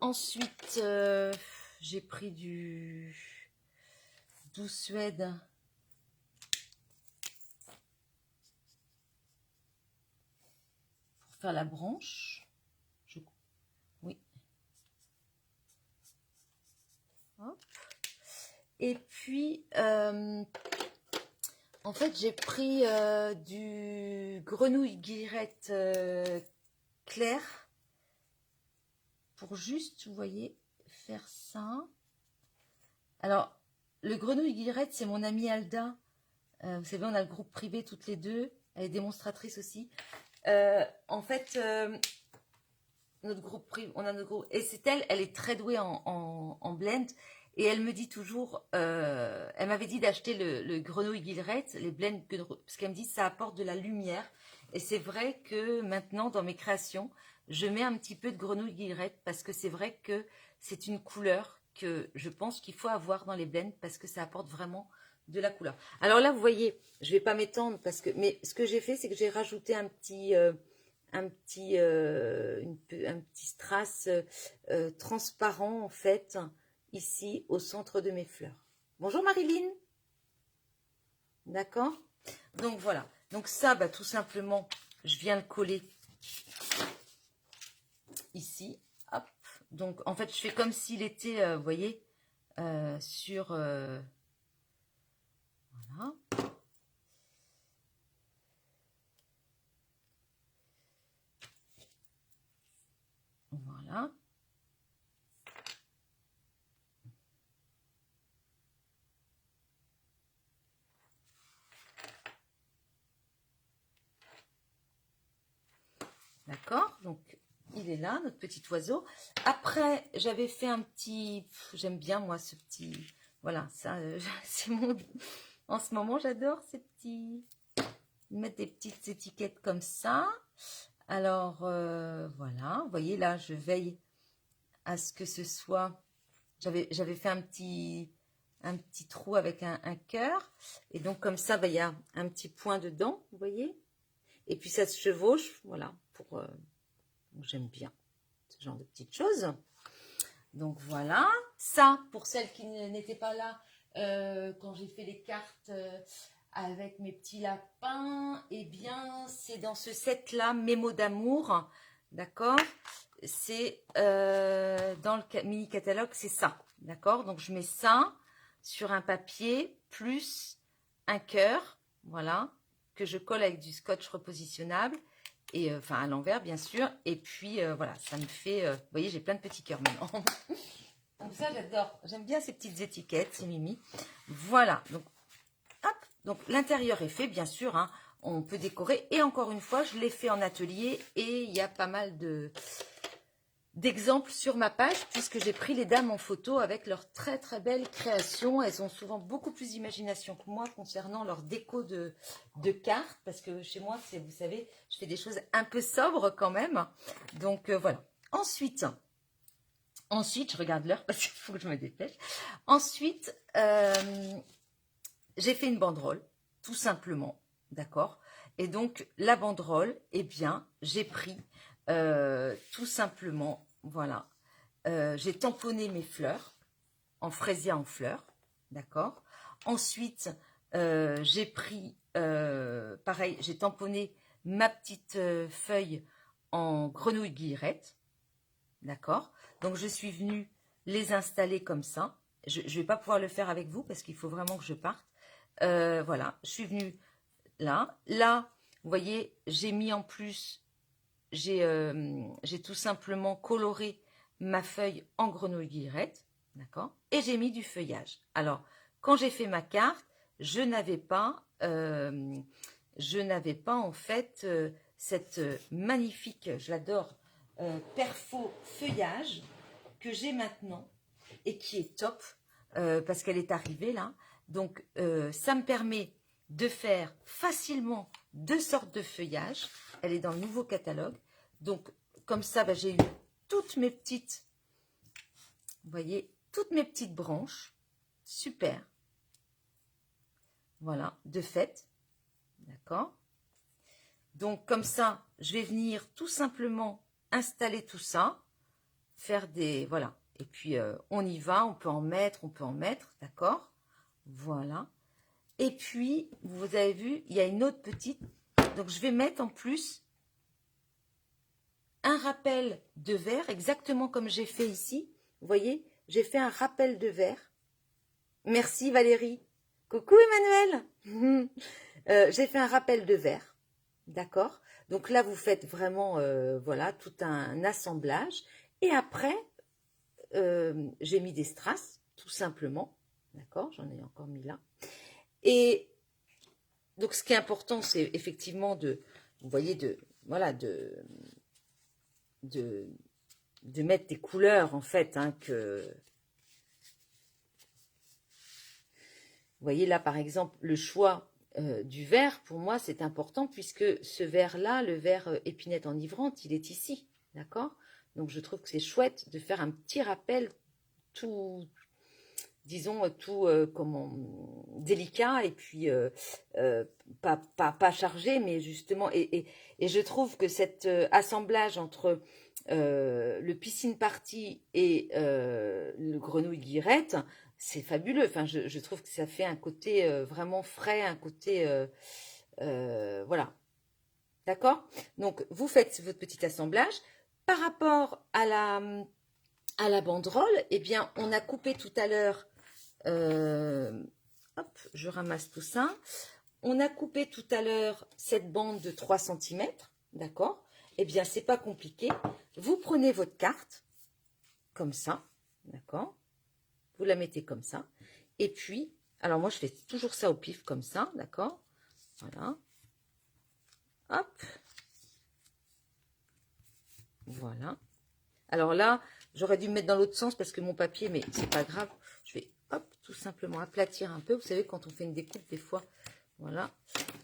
Ensuite, j'ai pris du Douce Suède. Pour faire la branche. Oui. Hop. Et puis, en fait, j'ai pris du grenouille guillerette clair. Pour juste, vous voyez, faire ça. Alors, le grenouille guillerette, c'est mon amie Alda. Vous savez, on a le groupe privé toutes les deux. Elle est démonstratrice aussi. En fait, notre groupe privé, on a notre groupe. Et c'est elle, elle est très douée en blend. Et elle me dit toujours, elle m'avait dit d'acheter le grenouille guillerette, les blends, parce qu'elle me dit ça apporte de la lumière. Et c'est vrai que maintenant, dans mes créations, je mets un petit peu de grenouille guillerette parce que c'est vrai que c'est une couleur que je pense qu'il faut avoir dans les blends parce que ça apporte vraiment de la couleur. Alors là, vous voyez, je vais pas m'étendre parce que, mais ce que j'ai fait, c'est que j'ai rajouté un petit strass transparent en fait ici au centre de mes fleurs. Bonjour Marilyn. D'accord. Donc voilà. Donc ça, bah, tout simplement, je viens le coller ici. Hop. Donc en fait, je fais comme s'il était, vous voyez, sur... voilà. Voilà. D'accord, donc il est là, notre petit oiseau. Après, j'avais fait un petit... J'aime bien, moi, ce petit... Voilà, ça, c'est mon... En ce moment, j'adore ces petits... Mettre des petites étiquettes comme ça. Alors, voilà, vous voyez, là, je veille à ce que ce soit... J'avais fait un petit trou avec un cœur. Et donc, comme ça, bah, il y a un petit point dedans, vous voyez. Et puis, ça se chevauche, voilà, pour... J'aime bien ce genre de petites choses. Donc voilà. Ça, pour celles qui n'étaient pas là, quand j'ai fait les cartes avec mes petits lapins, eh bien, c'est dans ce set-là, mes mots d'amour. D'accord? C'est dans le mini-catalogue, c'est ça. D'accord? Donc, je mets ça sur un papier, plus un cœur, voilà, que je colle avec du scotch repositionnable. Et enfin à l'envers bien sûr, et puis voilà, ça me fait, vous voyez, j'ai plein de petits cœurs maintenant. Donc ça j'adore, j'aime bien ces petites étiquettes, c'est Mimi. Voilà, donc hop, donc l'intérieur est fait bien sûr, hein, on peut décorer, et encore une fois je l'ai fait en atelier, et il y a pas mal de d'exemples sur ma page, puisque j'ai pris les dames en photo avec leurs très très belles créations. Elles ont souvent beaucoup plus d'imagination que moi concernant leur déco de cartes, parce que chez moi, vous savez, je fais des choses un peu sobres quand même. Donc voilà. Ensuite, je regarde l'heure parce qu'il faut que je me dépêche. Ensuite, j'ai fait une banderole, tout simplement, d'accord? Et donc, la banderole, eh bien, j'ai pris tout simplement, voilà, j'ai tamponné mes fleurs en fraisier en fleurs, d'accord? Ensuite, j'ai pris, pareil, j'ai tamponné ma petite feuille en grenouille guillerette, d'accord? Donc, je suis venue les installer comme ça. Je ne vais pas pouvoir le faire avec vous parce qu'il faut vraiment que je parte. Voilà, je suis venue là. Là, vous voyez, j'ai mis en plus, j'ai tout simplement coloré ma feuille en grenouille guillerette, d'accord? Et j'ai mis du feuillage. Alors, quand j'ai fait ma carte, je n'avais pas en fait cette magnifique, je l'adore, perfo feuillage que j'ai maintenant et qui est top parce qu'elle est arrivée là. Donc, ça me permet de faire facilement 2 sortes de feuillage. Elle est dans le nouveau catalogue. Donc, comme ça, bah, j'ai eu toutes mes petites, vous voyez, toutes mes petites branches. Super. Voilà, de fait. D'accord? Donc, comme ça, je vais venir tout simplement installer tout ça. Faire des, voilà. Et puis, on y va, on peut en mettre, d'accord? Voilà. Et puis, vous avez vu, il y a une autre petite. Donc, je vais mettre en plus un rappel de verre, exactement comme j'ai fait ici. Vous voyez, j'ai fait un rappel de verre. Merci Valérie. Coucou Emmanuel. J'ai fait un rappel de verre. D'accord? Donc là, vous faites vraiment, voilà, tout un assemblage. Et après, j'ai mis des strass, tout simplement. D'accord? J'en ai encore mis là. Et donc, ce qui est important, c'est effectivement vous voyez, voilà, de mettre des couleurs, en fait, hein, que... Vous voyez, là, par exemple, le choix du vert, pour moi, c'est important, puisque ce vert-là, le vert épinette enivrante, il est ici, d'accord? Donc, je trouve que c'est chouette de faire un petit rappel tout, disons, tout comment, délicat et puis pas chargé, mais justement, et je trouve que cet assemblage entre le piscine party et le grenouille guillerette, c'est fabuleux. Enfin, je trouve que ça fait un côté vraiment frais, un côté, voilà. D'accord? Donc, vous faites votre petit assemblage. Par rapport à la banderole, eh bien, on a coupé tout à l'heure. Hop, je ramasse tout ça. On a coupé tout à l'heure cette bande de 3 cm, d'accord? Eh bien, c'est pas compliqué. Vous prenez votre carte, comme ça, d'accord? Vous la mettez comme ça. Et puis, alors moi, je fais toujours ça au pif, comme ça, d'accord? Voilà. Hop. Voilà. Alors là, j'aurais dû me mettre dans l'autre sens parce que mon papier, mais c'est pas grave. Je vais, hop, tout simplement aplatir un peu. Vous savez, quand on fait une découpe, des fois, voilà.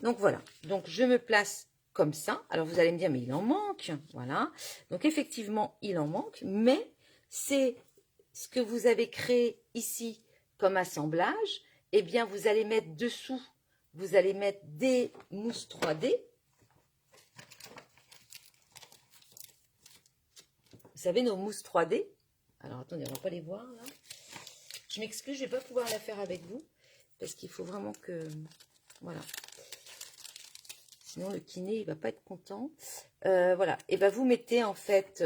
Donc, voilà. Donc, je me place comme ça. Alors, vous allez me dire, mais il en manque. Voilà. Donc, effectivement, il en manque. Mais c'est ce que vous avez créé ici comme assemblage. Eh bien, vous allez mettre dessous, vous allez mettre des mousses 3D. Vous savez, nos mousses 3D. Alors, attendez, on ne va pas les voir, là. Je m'excuse, je ne vais pas pouvoir la faire avec vous. Parce qu'il faut vraiment que... Voilà. Sinon, le kiné, il ne va pas être content. Voilà. Et bien, vous mettez, en fait,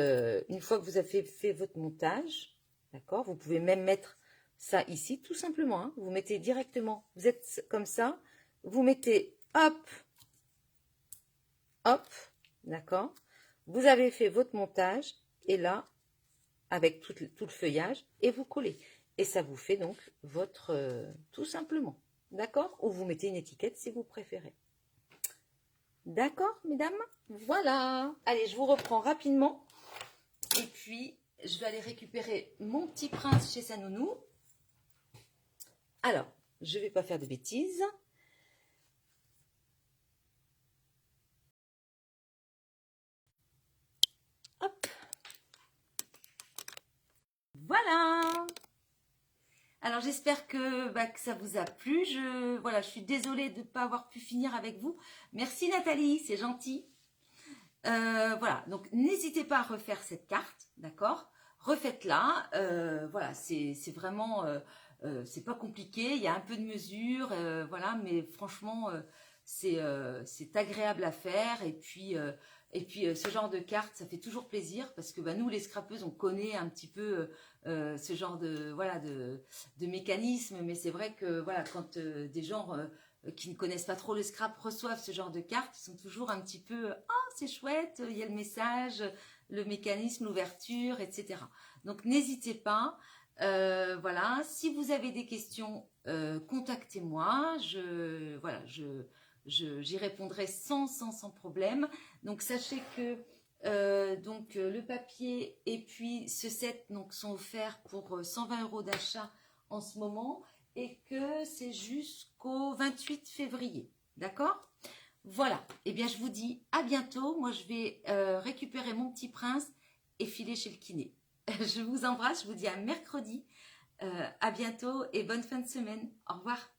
une fois que vous avez fait votre montage, d'accord, vous pouvez même mettre ça ici, tout simplement. Hein, vous mettez directement. Vous êtes comme ça. Vous mettez, hop, hop, d'accord. Vous avez fait votre montage. Et là, avec tout le feuillage, et vous collez. Et ça vous fait donc votre... tout simplement. D'accord? Ou vous mettez une étiquette si vous préférez. D'accord, mesdames? Voilà. Allez, je vous reprends rapidement. Et puis, je vais aller récupérer mon petit prince chez sa nounou. Alors, je ne vais pas faire de bêtises. Hop. Voilà. Alors, j'espère que ça vous a plu. Voilà, je suis désolée de ne pas avoir pu finir avec vous. Merci Nathalie, c'est gentil. Voilà, donc n'hésitez pas à refaire cette carte, d'accord? Refaites-la. Voilà, c'est vraiment, c'est pas compliqué. Il y a un peu de mesure, voilà, mais franchement, c'est agréable à faire. Et puis, ce genre de carte, ça fait toujours plaisir parce que nous, les scrapeuses, on connaît un petit peu ce genre de voilà de mécanisme. Mais c'est vrai que voilà, quand des gens qui ne connaissent pas trop le scrap reçoivent ce genre de cartes, ils sont toujours un petit peu « Ah, c'est chouette, il y a le message, le mécanisme, l'ouverture, etc. » Donc, n'hésitez pas. Voilà, si vous avez des questions, contactez-moi. Voilà, j'y répondrai sans problème. Donc, sachez que le papier et puis ce set donc, sont offerts pour 120 € d'achat en ce moment et que c'est jusqu'au 28 février. D'accord? Voilà. Eh bien, je vous dis à bientôt. Moi, je vais récupérer mon petit prince et filer chez le kiné. Je vous embrasse. Je vous dis à mercredi. À bientôt et bonne fin de semaine. Au revoir.